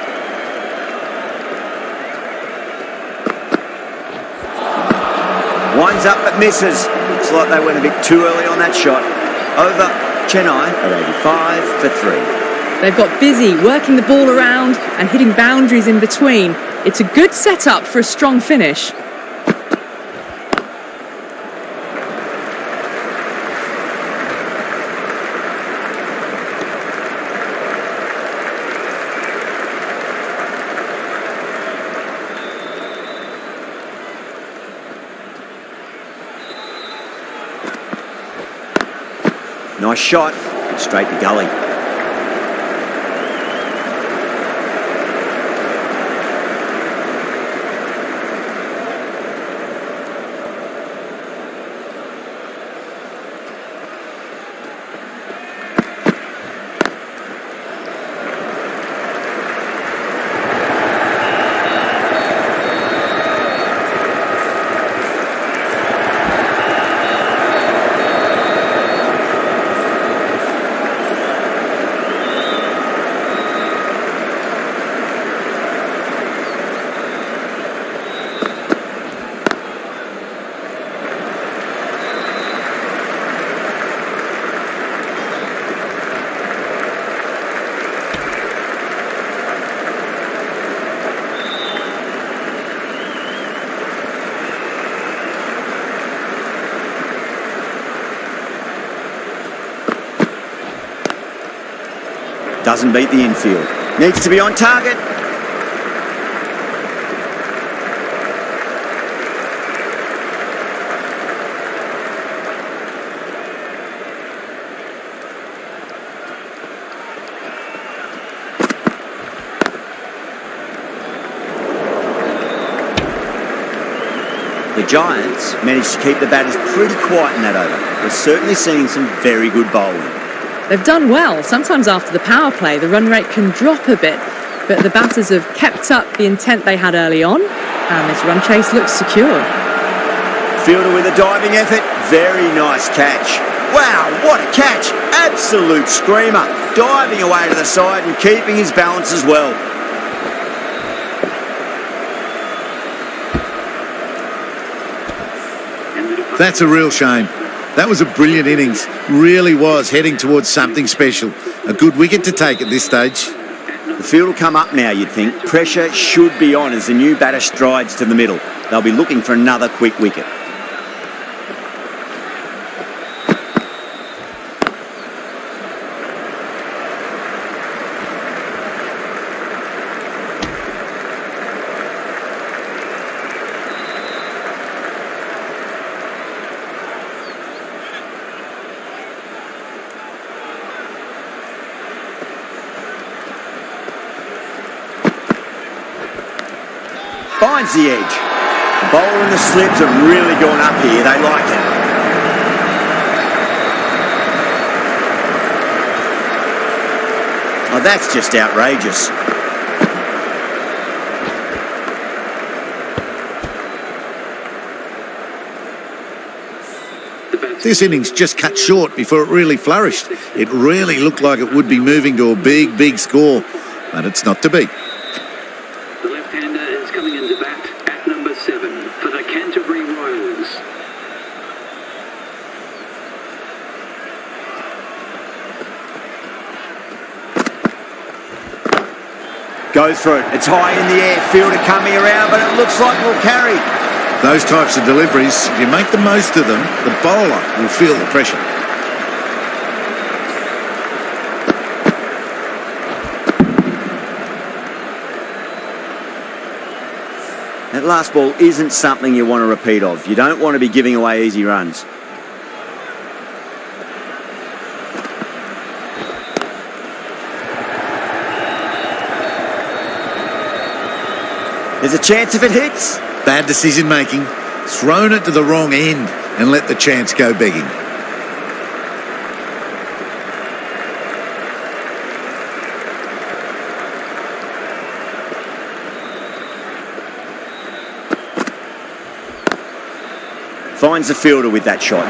Winds up but misses. Looks like they went a bit too early on that shot. Over. Chennai at 85 for 3. They've got busy working the ball around and hitting boundaries in between. It's a good setup for a strong finish. Nice shot, straight to gully. Doesn't beat the infield. Needs to be on target. The Giants managed to keep the batters pretty quiet in that over. We're certainly seeing some very good bowling. They've done well. Sometimes after the power play, the run rate can drop a bit, but the batters have kept up the intent they had early on, and this run chase looks secure. Fielder with a diving effort. Very nice catch. Wow, what a catch. Absolute screamer. Diving away to the side and keeping his balance as well. That's a real shame. That was a brilliant innings. Really was heading towards something special. A good wicket to take at this stage. The field will come up now, you'd think. Pressure should be on as the new batter strides to the middle. They'll be looking for another quick wicket. Finds the edge. The bowler and the slips have really gone up here. They like it. Oh, that's just outrageous. This innings just cut short before it really flourished. It really looked like it would be moving to a big, big score, but it's not to be. The left-hander is coming into bat at number 7 for the Canterbury Royals. Goes for it. It's high in the air. Fielder coming around, but it looks like we'll carry. Those types of deliveries, if you make the most of them, the bowler will feel the pressure. That last ball isn't something you want to repeat of. You don't want to be giving away easy runs. There's a chance if it hits. Bad decision making. Thrown it to the wrong end and let the chance go begging. Finds the fielder with that shot.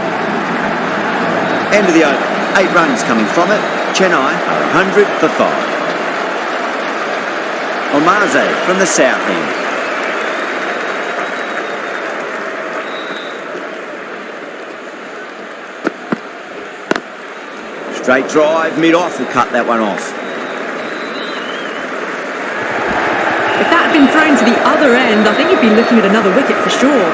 End of the over. 8 runs coming from it. Chennai are 100 for 5. Omaze from the south end. Straight drive, mid-off, will cut that one off. If that had been thrown to the other end, I think you'd be looking at another wicket for sure.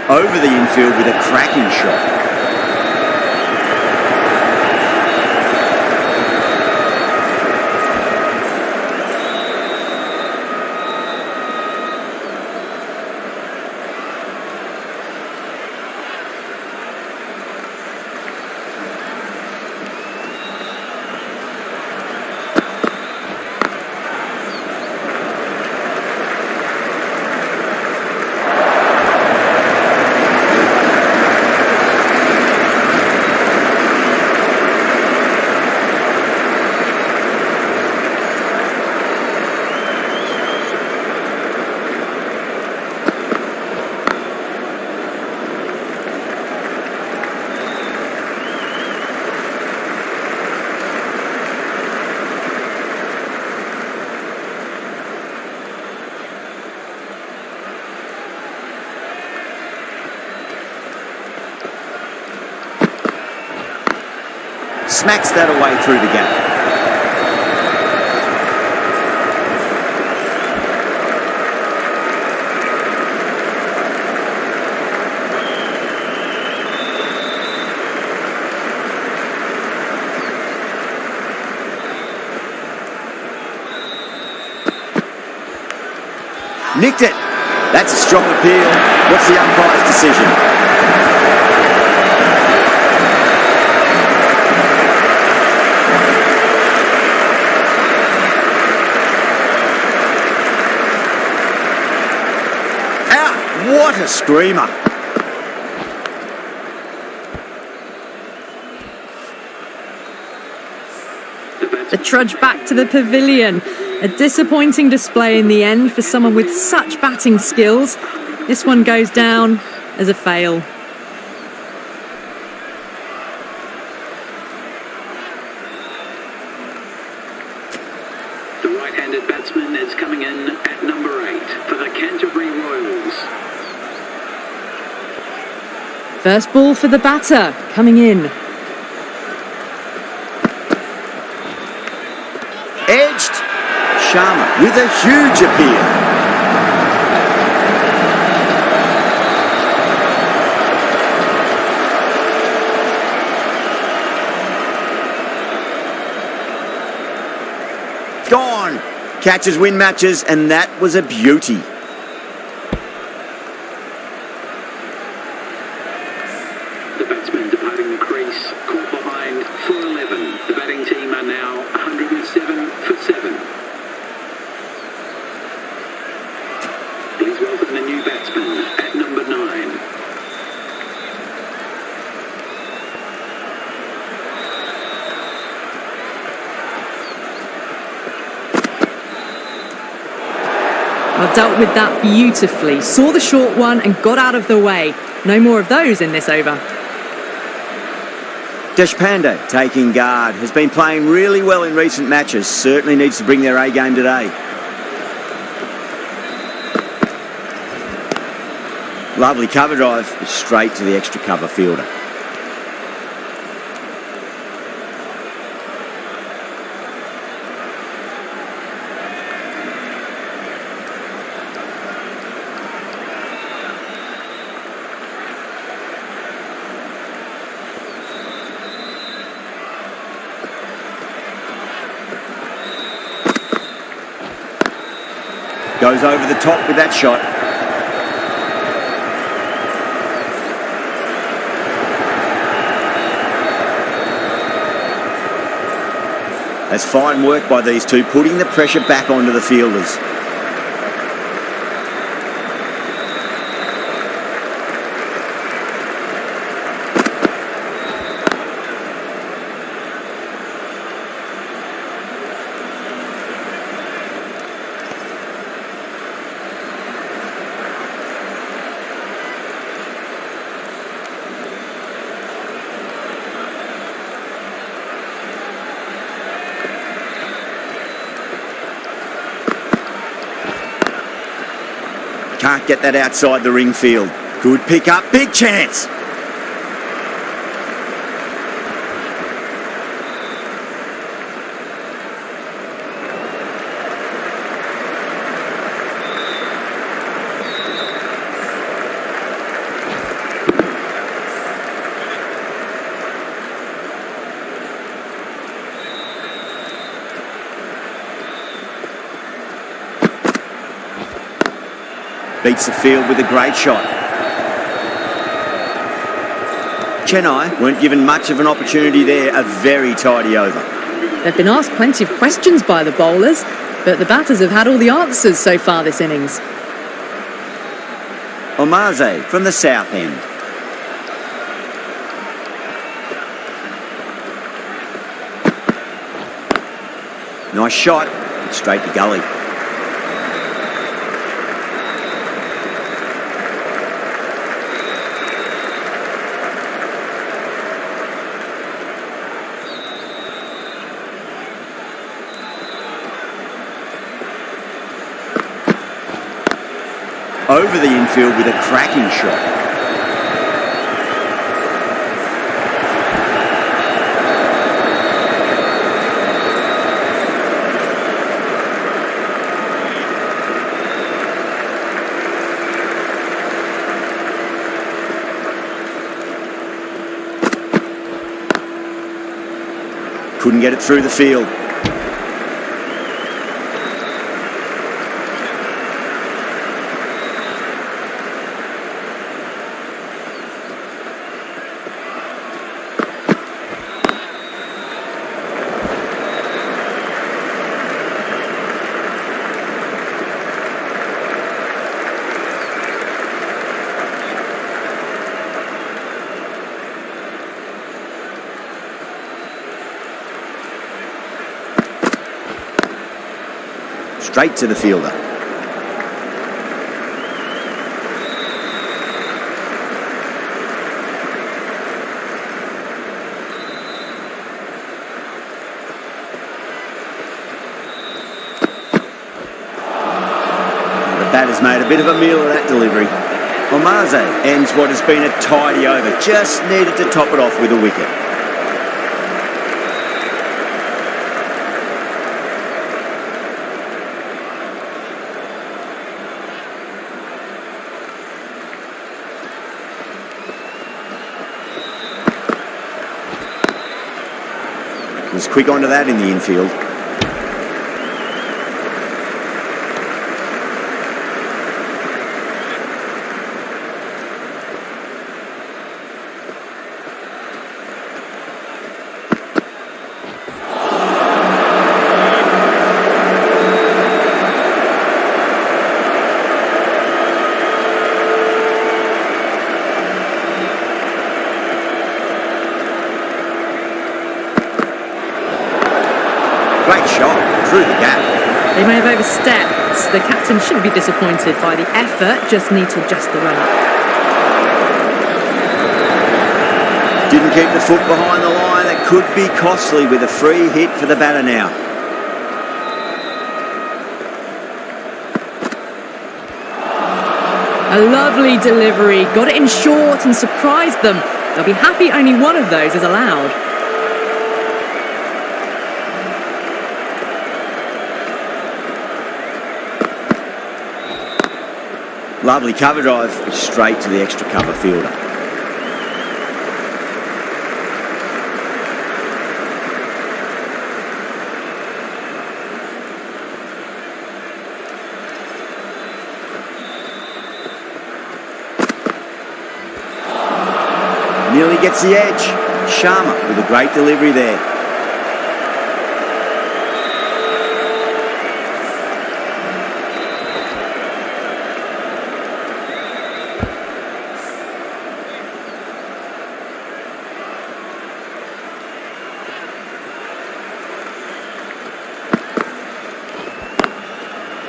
Over the infield with a cracking shot. smacks that away through the gap. Nicked it. That's a strong appeal. What's the umpire's decision? Out. What a screamer. The trudge back to the pavilion. A disappointing display in the end for someone with such batting skills. This one goes down as a fail. The right-handed batsman is coming in at number 8 for the Canterbury Royals. First ball for the batter, coming in. Edged. Sharma with a huge appeal. Gone. Catches win matches, and that was a beauty. The batsman departing the crease, caught behind for 11. The batting team are now 107 for 7. Please welcome the new batsman at number 9. Well, dealt with that beautifully. Saw the short one and got out of the way. No more of those in this over. Deshpande taking guard. Has been playing really well in recent matches. Certainly needs to bring their A game today. Lovely cover drive, straight to the extra cover fielder. Goes over the top with that shot. That's fine work by these two, putting the pressure back onto the fielders. Can't get that outside the ring field. Good pick up, big chance. Beats the field with a great shot. Chennai weren't given much of an opportunity there. A very tidy over. They've been asked plenty of questions by the bowlers, but the batters have had all the answers so far this innings. Omaze from the south end. Nice shot, straight to gully. Over the infield with a cracking shot. Couldn't get it through the field. Straight to the fielder. The batter's made a bit of a meal of that delivery. Omaze ends what has been a tidy over. Just needed to top it off with a wicket. Was quick onto that in the infield. Great shot through the gap. They may have overstepped. The captain shouldn't be disappointed by the effort, just need to adjust the run-up. Didn't keep the foot behind the line. That could be costly with a free hit for the batter now. A lovely delivery, got it in short and surprised them. They'll be happy only one of those is allowed. Lovely cover drive, straight to the extra cover fielder. Nearly gets the edge. Sharma with a great delivery there.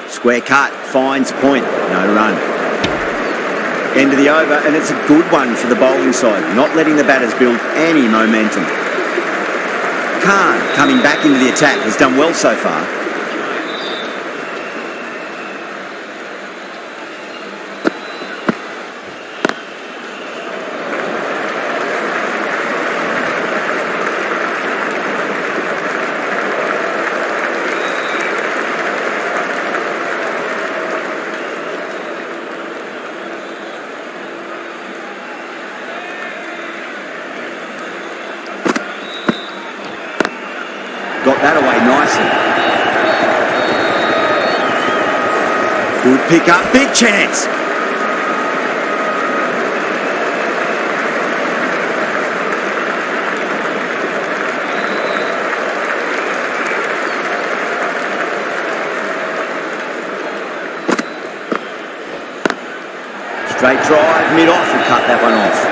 Square cut, finds point, no run. End of the over, and it's a good one for the bowling side, not letting the batters build any momentum. Khan, coming back into the attack, has done well so far. Got that away nicely. Good pick up, big chance. Straight drive, mid-off, and cut that one off.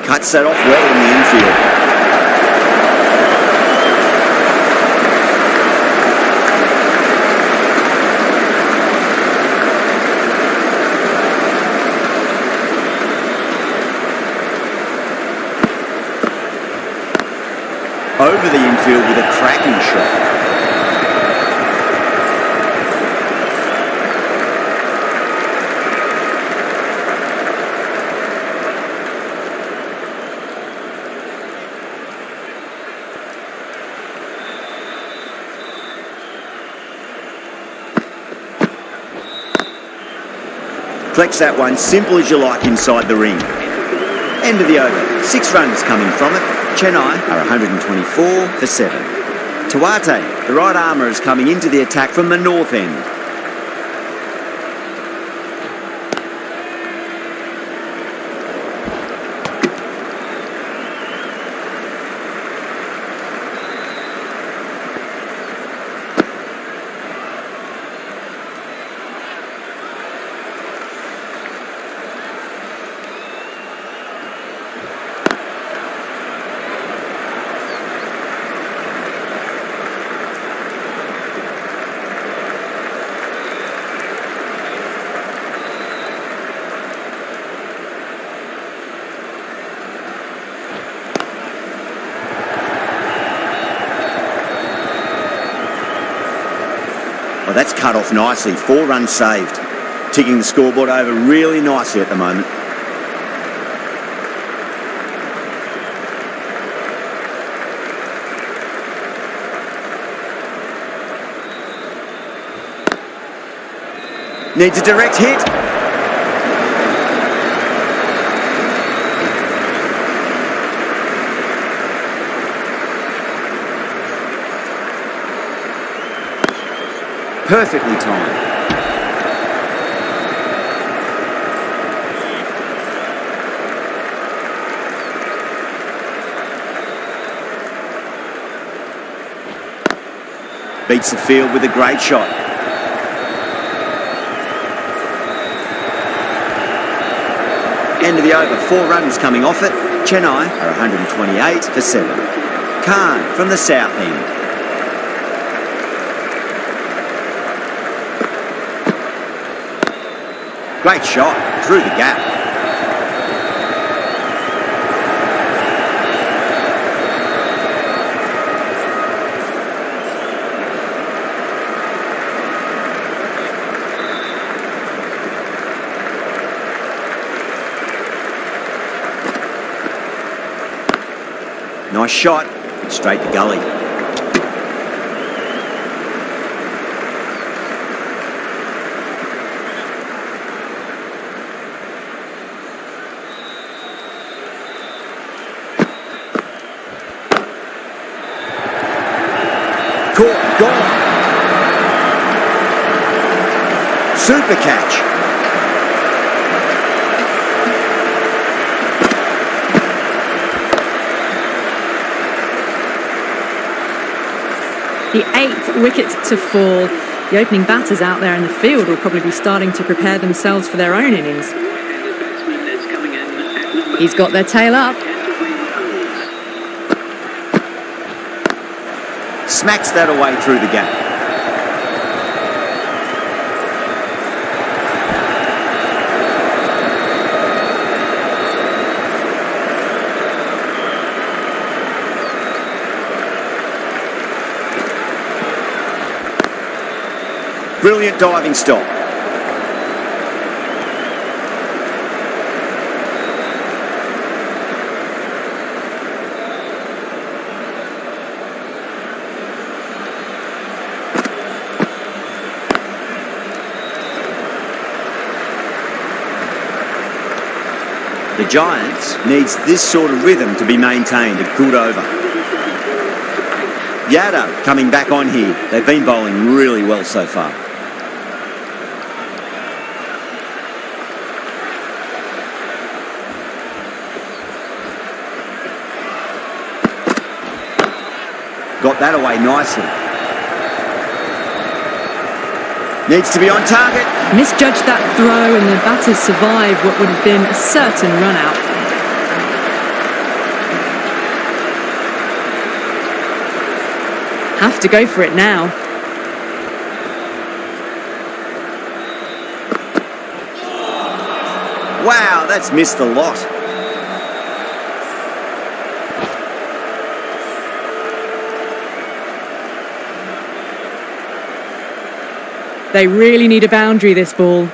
Cuts that off well in the infield. Over the infield with a cracking shot. Collects that one, simple as you like, inside the ring. End of the over. 6 runs coming from it. Chennai are 124 for 7. Tuate, the right armour, is coming into the attack from the north end. Well, that's cut off nicely. 4 runs saved. Ticking the scoreboard over really nicely at the moment. Needs a direct hit. Perfectly timed. Beats the field with a great shot. End of the over. 4 runs coming off it. Chennai are 128 for 7. Khan from the south end. Great shot through the gap. Nice shot, straight to gully. Caught, gone. Super catch. The 8th wicket to fall. The opening batters out there in the field will probably be starting to prepare themselves for their own innings. He's got their tail up. Smacks that away through the gap. Brilliant diving stop. The Giants needs this sort of rhythm to be maintained. A good over. Yadav coming back on here. They've been bowling really well so far. Got that away nicely. Needs to be on target. Misjudged that throw and the batters survived what would have been a certain run out. Have to go for it now. Wow, that's missed a lot. They really need a boundary, this ball.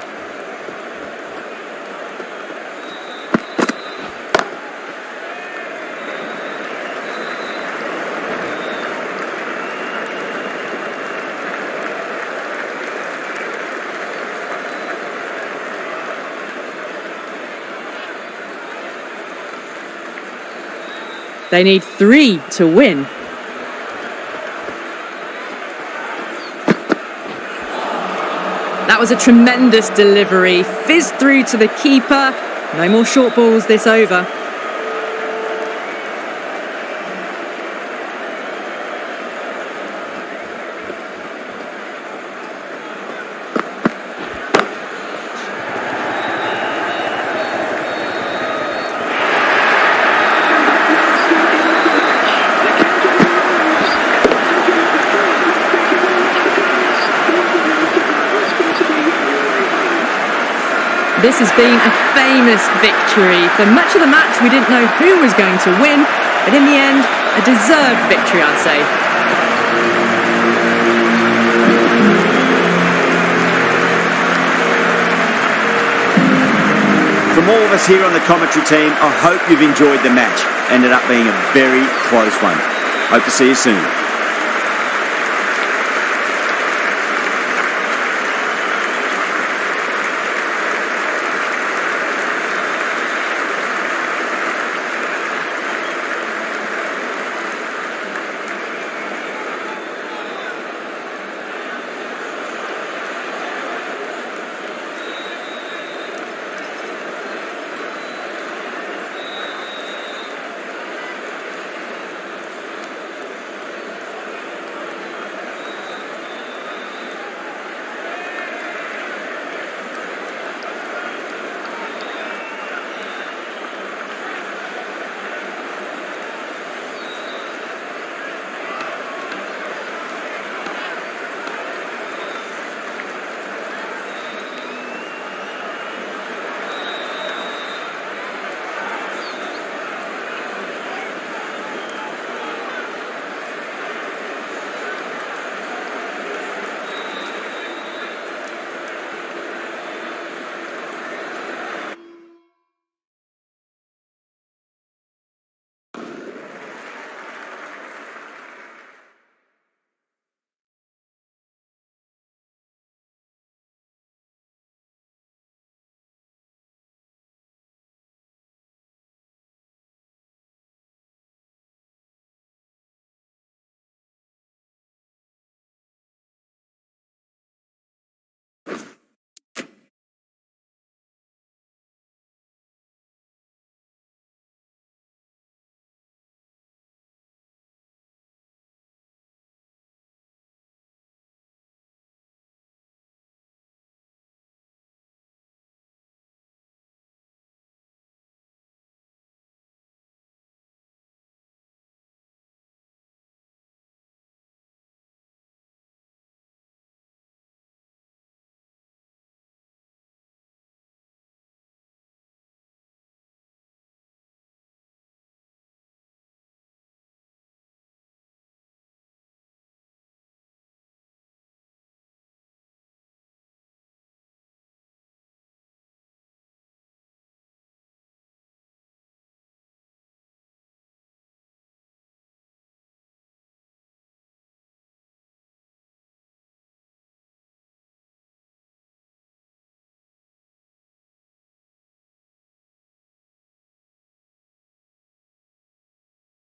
They need 3 to win. That was a tremendous delivery. Fizzed through to the keeper. No more short balls this over. This has been a famous victory. For much of the match, we didn't know who was going to win, but in the end, a deserved victory, I'd say. From all of us here on the commentary team, I hope you've enjoyed the match. Ended up being a very close one. Hope to see you soon.